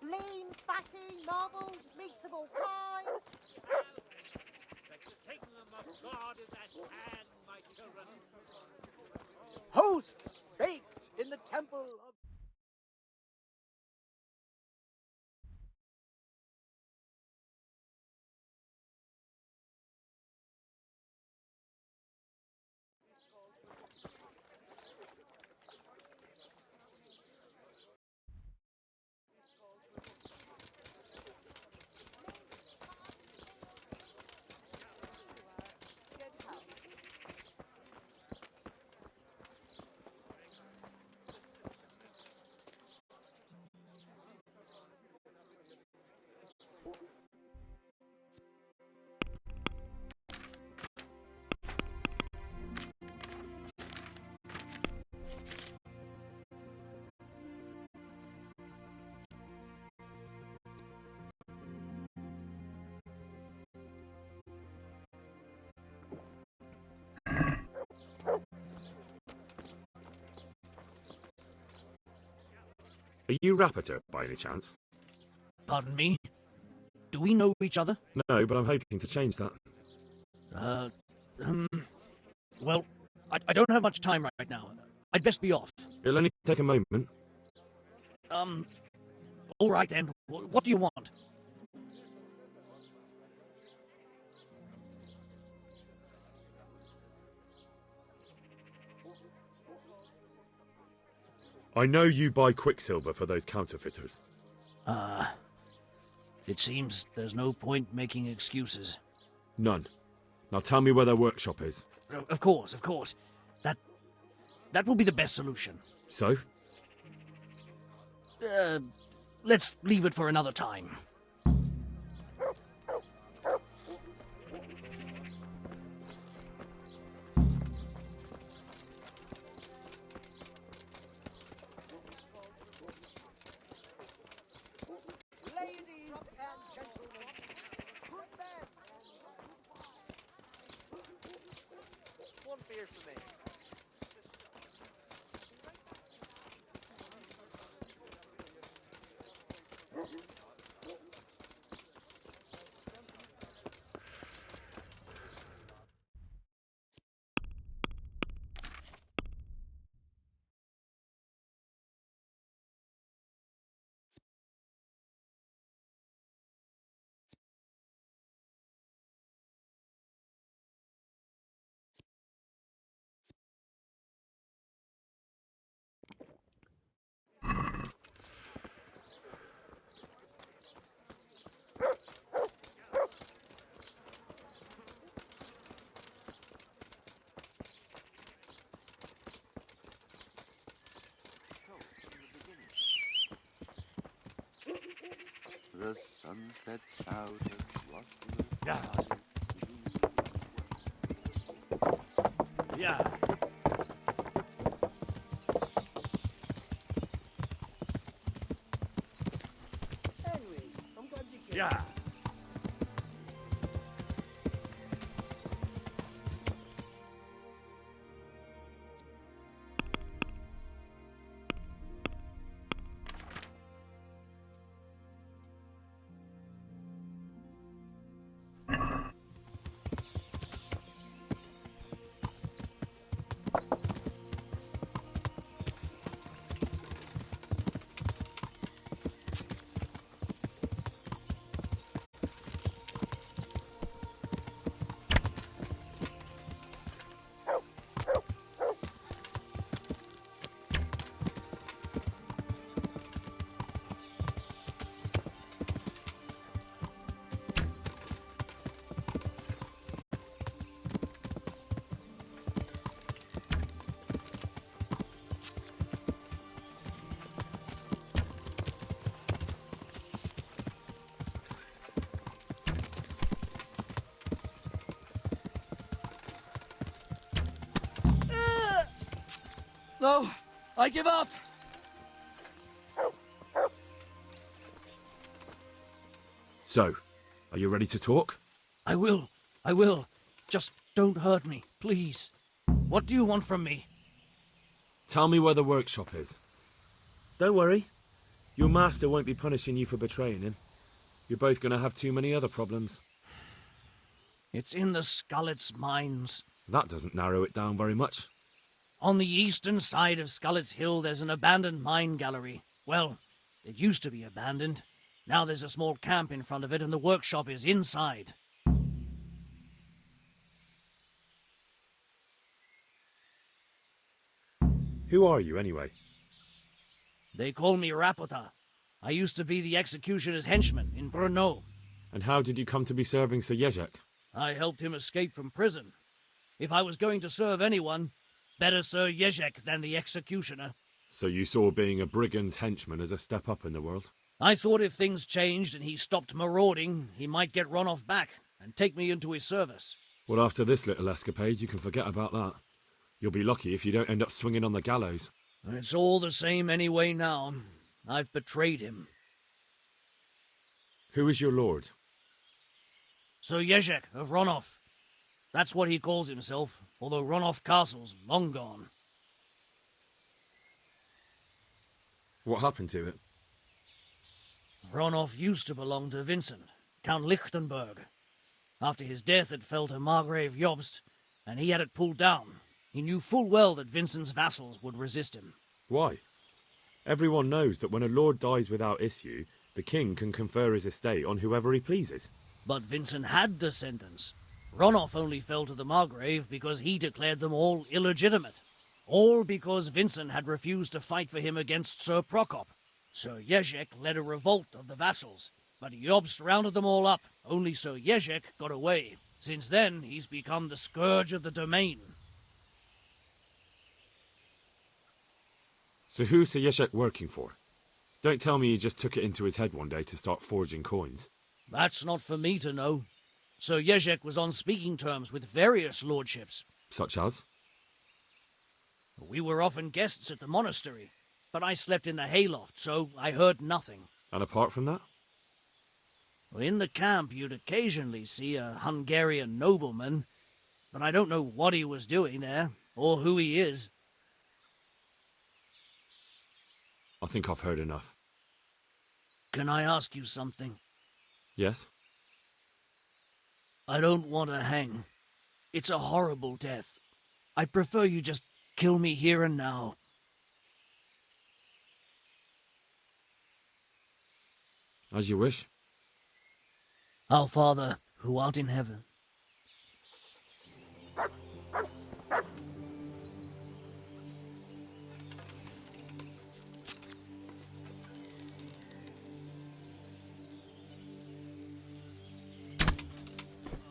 Lean, fatty, marbles, meats of all kinds. The kingdom of God is at hand, my children. Hosts baked in the temple of... Are you Rapiter, by any chance? Pardon me? Do we know each other? No, but I'm hoping to change that. Well, I don't have much time right now. I'd best be off. It'll only take a moment. All right then. What do you want? I know you buy quicksilver for those counterfeiters. It seems there's no point making excuses. None. Now tell me where their workshop is. Of course. That will be the best solution. So? Let's leave it for another time. Ladies and gentlemen, good men. One beer for me. The sun sets out across the Yeah. sky. Yeah. Henry, I'm glad you came. Yeah. No, I give up. So, are you ready to talk? I will. I will. Just don't hurt me, please. What do you want from me? Tell me where the workshop is. Don't worry. Your master won't be punishing you for betraying him. You're both going to have too many other problems. It's in the Skullet's mines. That doesn't narrow it down very much. On the eastern side of Skullet's Hill, there's an abandoned mine gallery. Well, it used to be abandoned. Now there's a small camp in front of it, and the workshop is inside. Who are you, anyway? They call me Rapota. I used to be the executioner's henchman in Brno. And how did you come to be serving Sir Jezek? I helped him escape from prison. If I was going to serve anyone, better Sir Jezek than the executioner. So you saw being a brigand's henchman as a step up in the world? I thought if things changed and he stopped marauding, he might get Ronoff back and take me into his service. Well, after this little escapade, you can forget about that. You'll be lucky if you don't end up swinging on the gallows. It's all the same anyway now. I've betrayed him. Who is your lord? Sir Jezek of Ronoff. That's what he calls himself, although Ronoff Castle's long gone. What happened to it? Ronoff used to belong to Vincent, Count Lichtenberg. After his death it fell to Margrave Jobst, and he had it pulled down. He knew full well that Vincent's vassals would resist him. Why? Everyone knows that when a lord dies without issue, the king can confer his estate on whoever he pleases. But Vincent had descendants. Ronoff only fell to the Margrave because he declared them all illegitimate. All because Vincent had refused to fight for him against Sir Prokop. Sir Jezek led a revolt of the vassals, but Jobst rounded them all up. Only Sir Jezek got away. Since then, he's become the scourge of the domain. So who's Sir Jezek working for? Don't tell me he just took it into his head one day to start forging coins. That's not for me to know. Sir Jezek was on speaking terms with various lordships. Such as? We were often guests at the monastery, but I slept in the hayloft, so I heard nothing. And apart from that? In the camp, you'd occasionally see a Hungarian nobleman, but I don't know what he was doing there, or who he is. I think I've heard enough. Can I ask you something? Yes? I don't want to hang. It's a horrible death. I prefer you just kill me here and now. As you wish. Our Father, who art in heaven.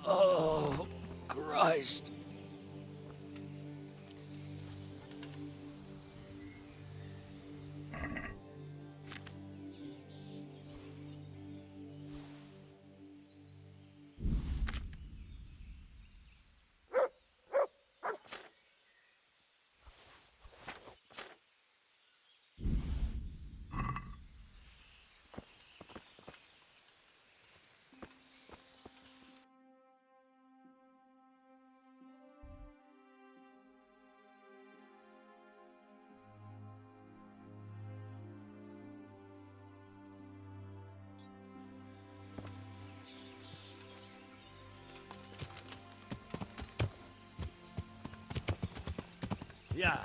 Oh, Christ. Yeah.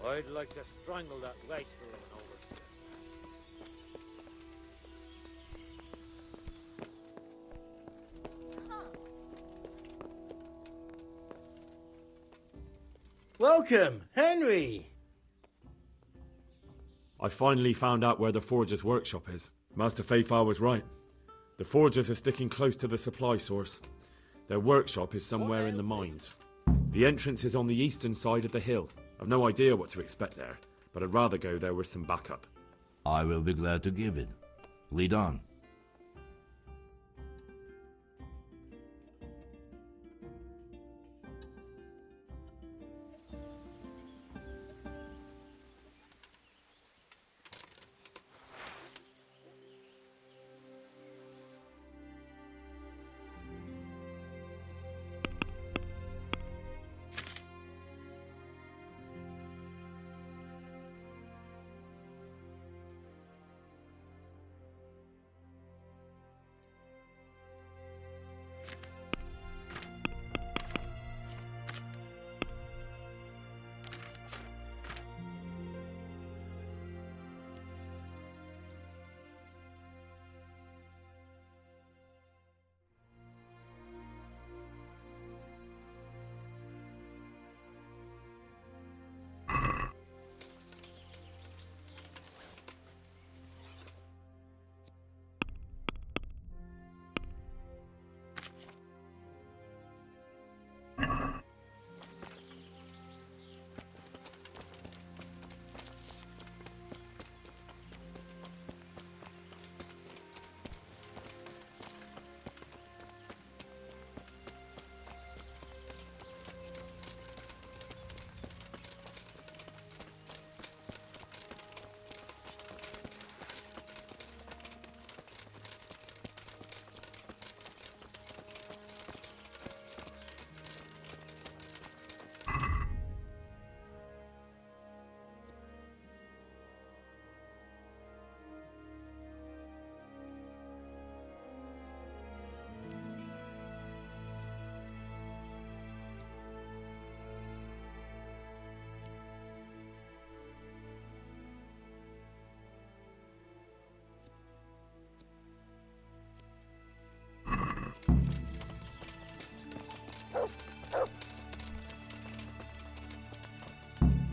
I'd like to strangle that wastrel of an overseer. Welcome, Henry! I finally found out where the Forger's workshop is. Master Fayfar was right. The Forgers are sticking close to the supply source. Their workshop is somewhere in the mines. The entrance is on the eastern side of the hill. I've no idea what to expect there, but I'd rather go there with some backup. I will be glad to give it. Lead on.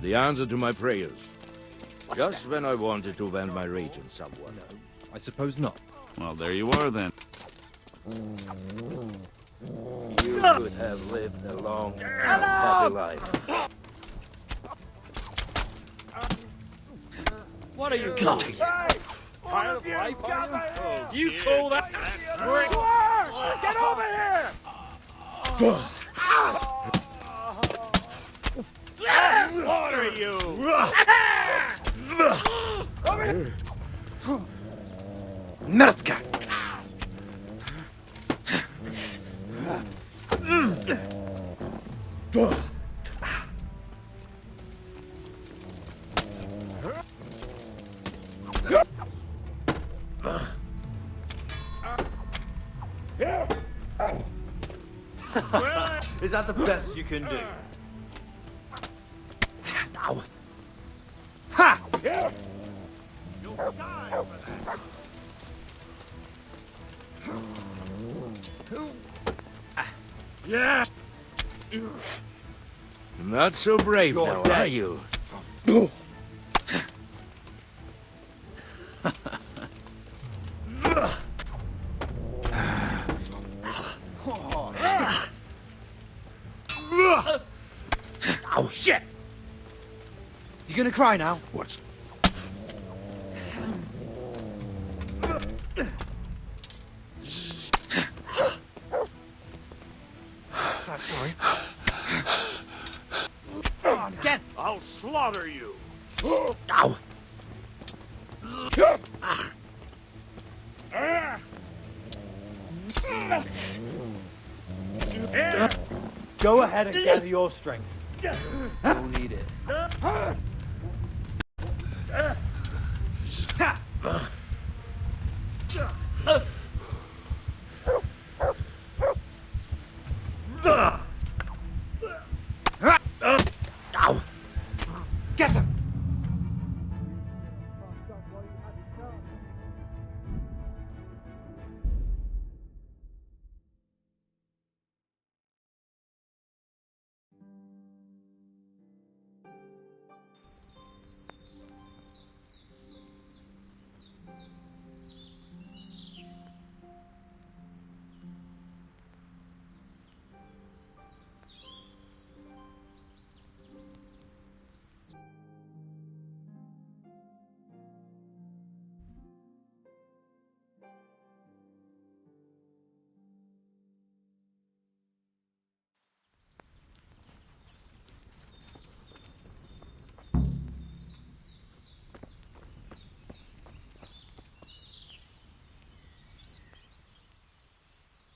The answer to my prayers. Just when I wanted to vent my rage on someone. No, I suppose not. Well, there you are then. You could have lived a long and happy life. What are you God. doing? Tired of life, are you? Do you call that brick? Get over here! Let's slaughter you! Over here! Mrtka! Is that the best you can do? Ow. Ha! Yeah! Not so brave You're now, dead. are you? Ow. Shit! You gonna cry now? What's... Fuck, sorry. Come on, again! I'll slaughter you! Ow! Go ahead and gather your strength. You'll need it. Ow! Get him!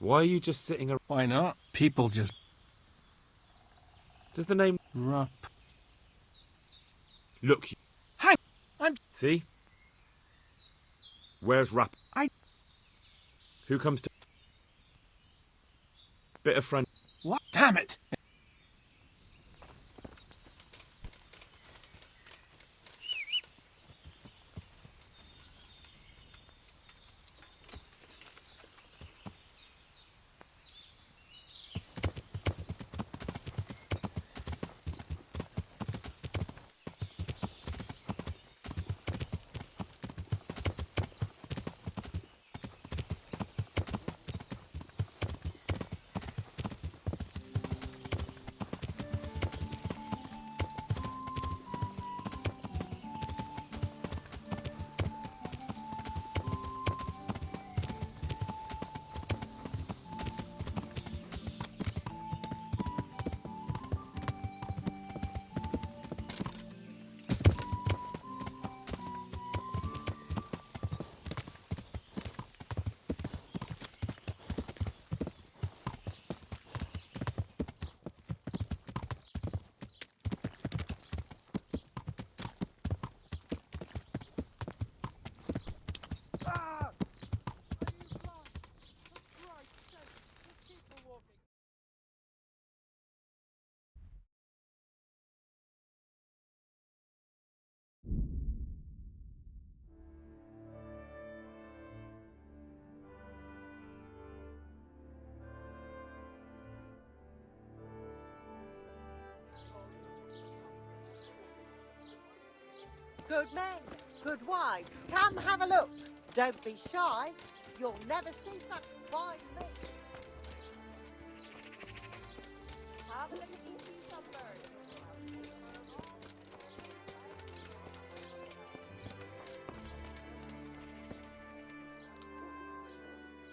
Why are you just sitting around? Why not? People just... Does the name... Rap. Look. Hang... I'm... See? Where's Rap? I... Who comes to... Bit of friend... What? Damn it! Good men, good wives, come have a look. Don't be shy. You'll never see such fine men. Have a look at these two sunbirds.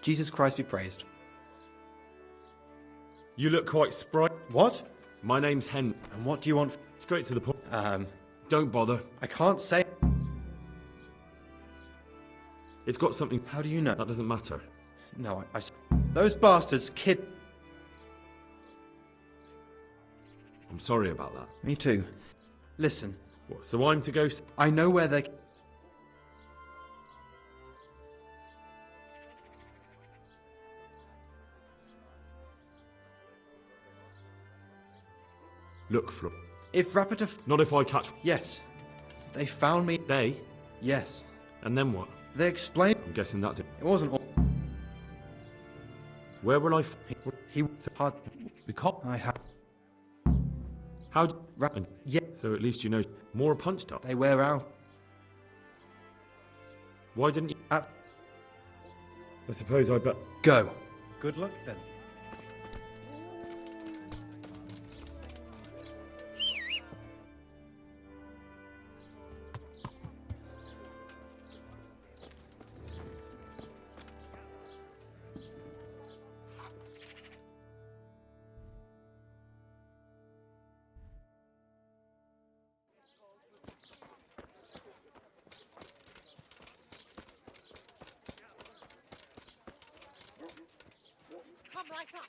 Jesus Christ be praised. You look quite sprite. What? My name's Hen. And what do you want? Straight to the point. Don't bother. I can't say. It's got something... How do you know? That doesn't matter. No, those bastards kid... I'm sorry about that. Me too. Listen. What, so I'm to go... I know where they... Look, Flo... If Rapida... Not if I catch... Yes. They found me... They? Yes. And then what? They explained... I'm guessing that... It wasn't all... Where will I... He was hard... Because... I have... How... Yeah. So at least you know... More punched up. They wear out. Why didn't you... I suppose I bet... Go. Good luck then. Come right up.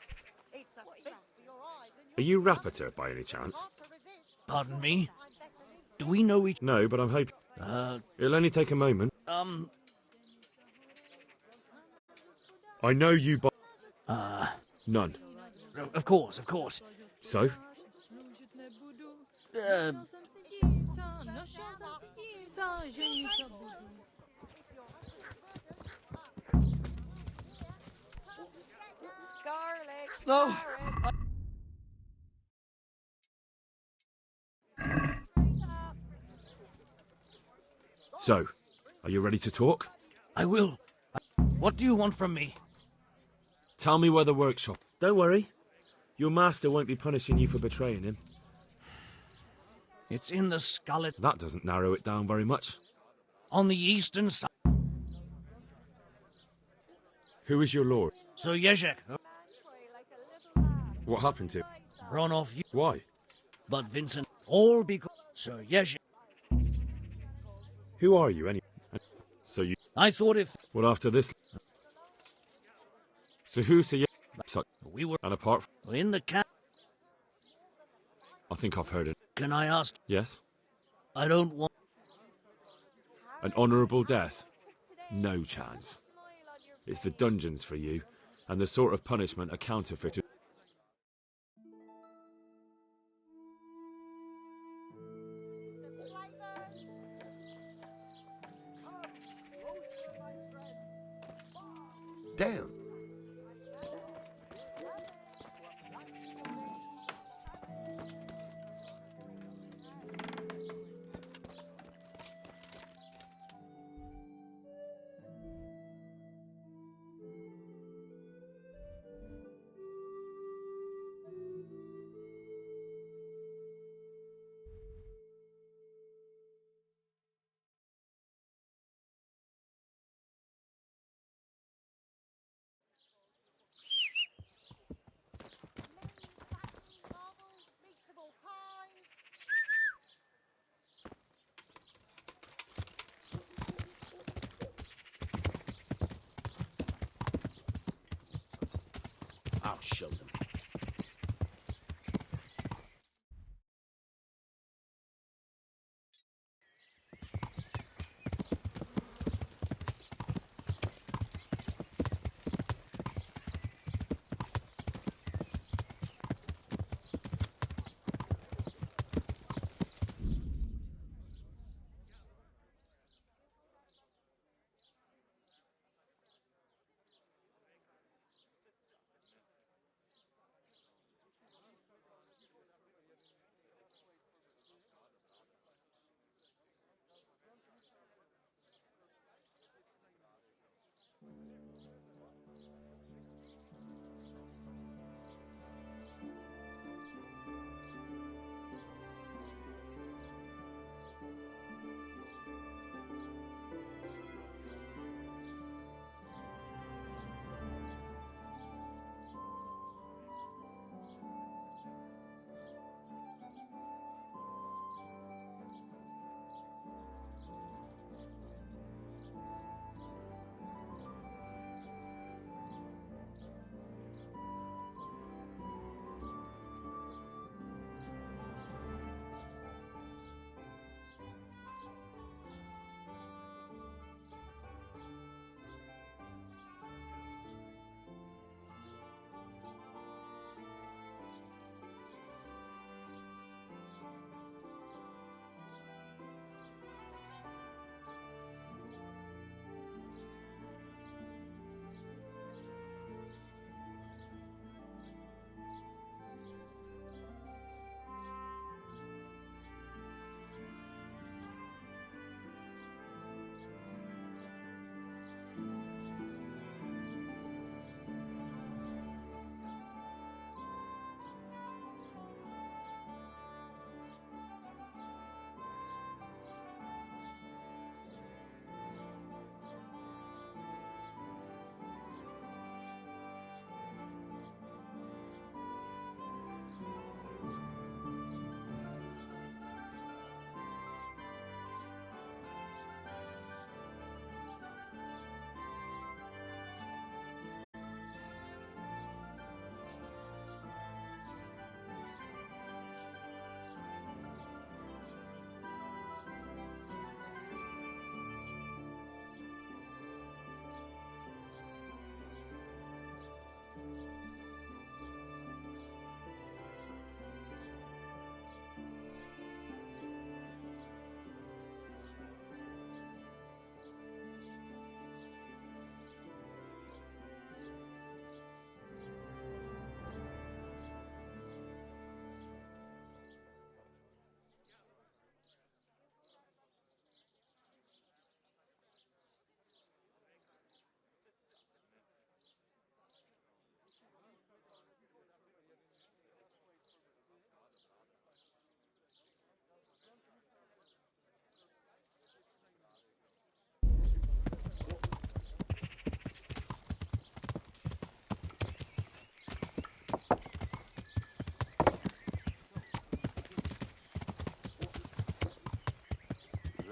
It's a feast for your eyes and Are you Rapiter by any chance? Pardon me? Do we know each... No, but I'm hoping... It'll only take a moment. I know you by... None. Of course, of course. So? Garlic. No. So, are you ready to talk? I will. What do you want from me? Tell me where the workshop... Don't worry. Your master won't be punishing you for betraying him. It's in the Scarlet... That doesn't narrow it down very much. On the eastern side. Who is your lord? Sir Yezhek. What happened to him? Run off you. Why? But Vincent, all because... Sir Yezhek. Who are you, anyway? So you... I thought if... What, after this... So who's Sir So, We were and apart from... in the camp. I think I've heard it. Can I ask? Yes? I don't want... An honourable death? No chance. It's the dungeons for you, and the sort of punishment a counterfeit... Damn. I'll show them.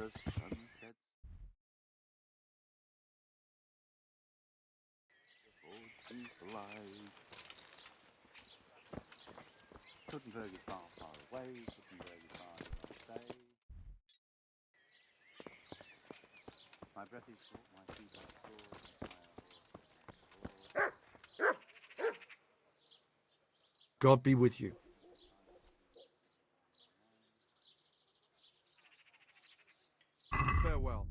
The sun sets. The 14th light. Kuttenberg is far, far away. Kuttenberg is far, far away. My breath is short, my feet are sore, God be with you. Farewell.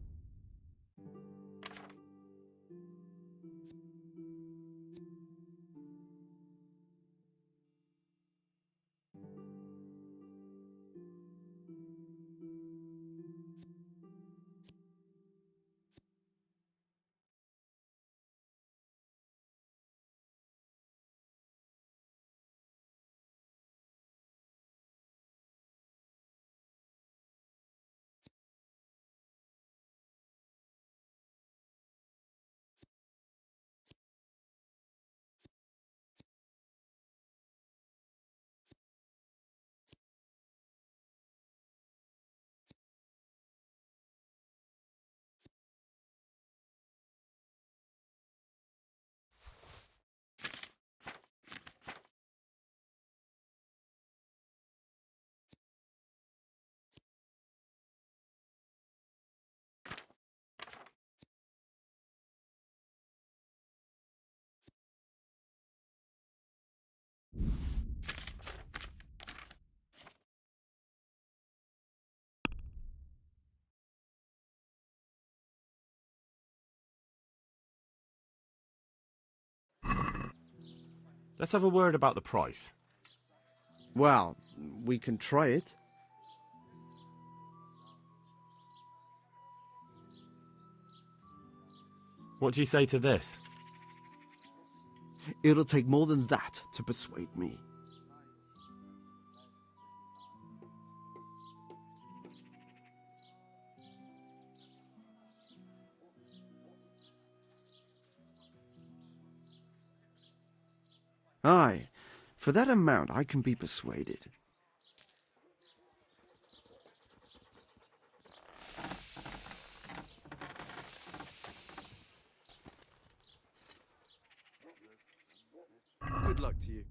Let's have a word about the price. Well, we can try it. What do you say to this? It'll take more than that to persuade me. Aye, for that amount I can be persuaded. Good luck to you.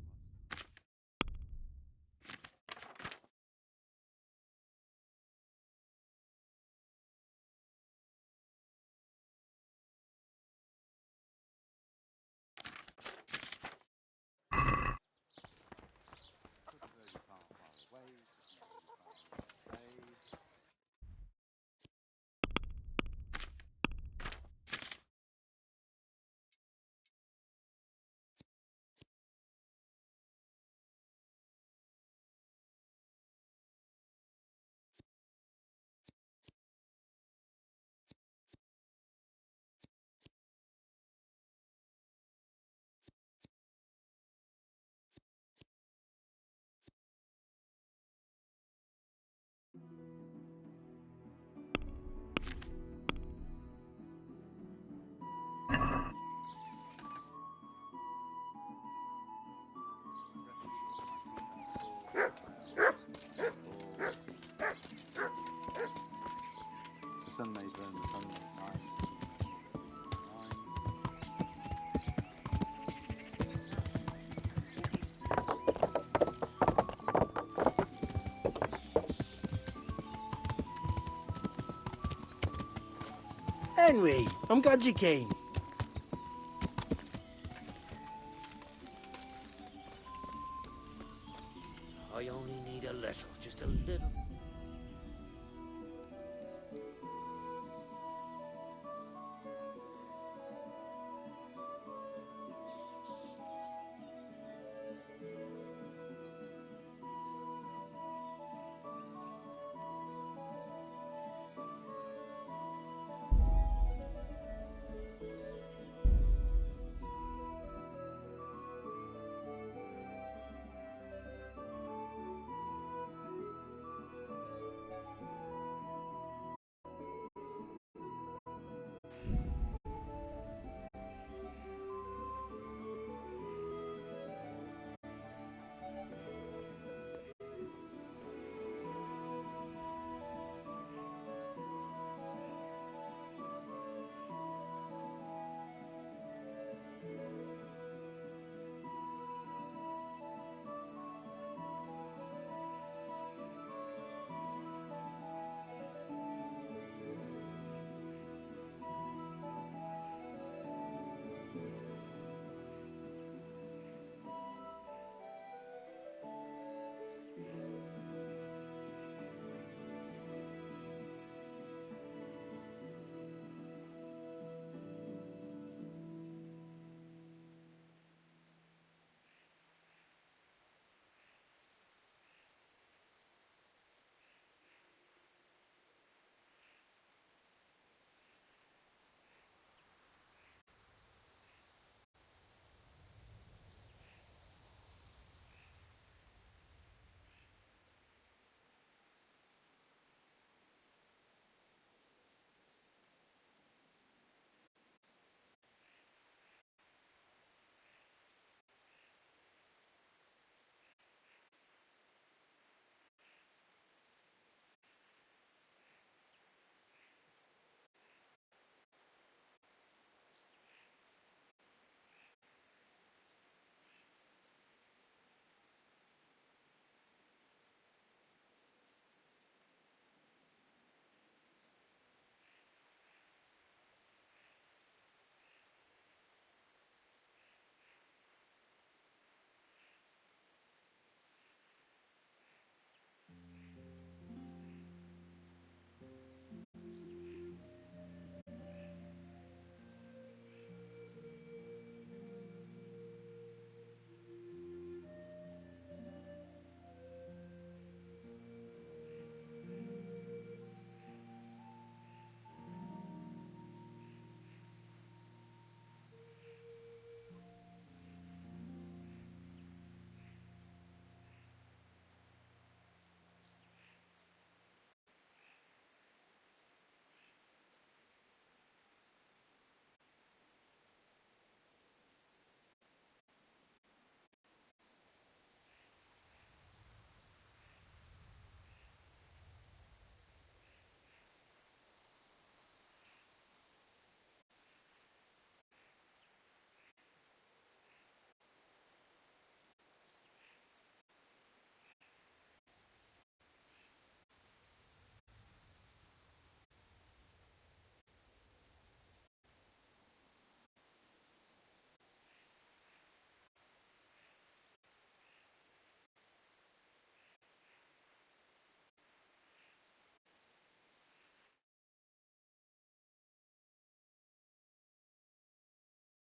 The sun may burn, the sun may shine. Henry, I'm glad you came. I only need a little, just a little.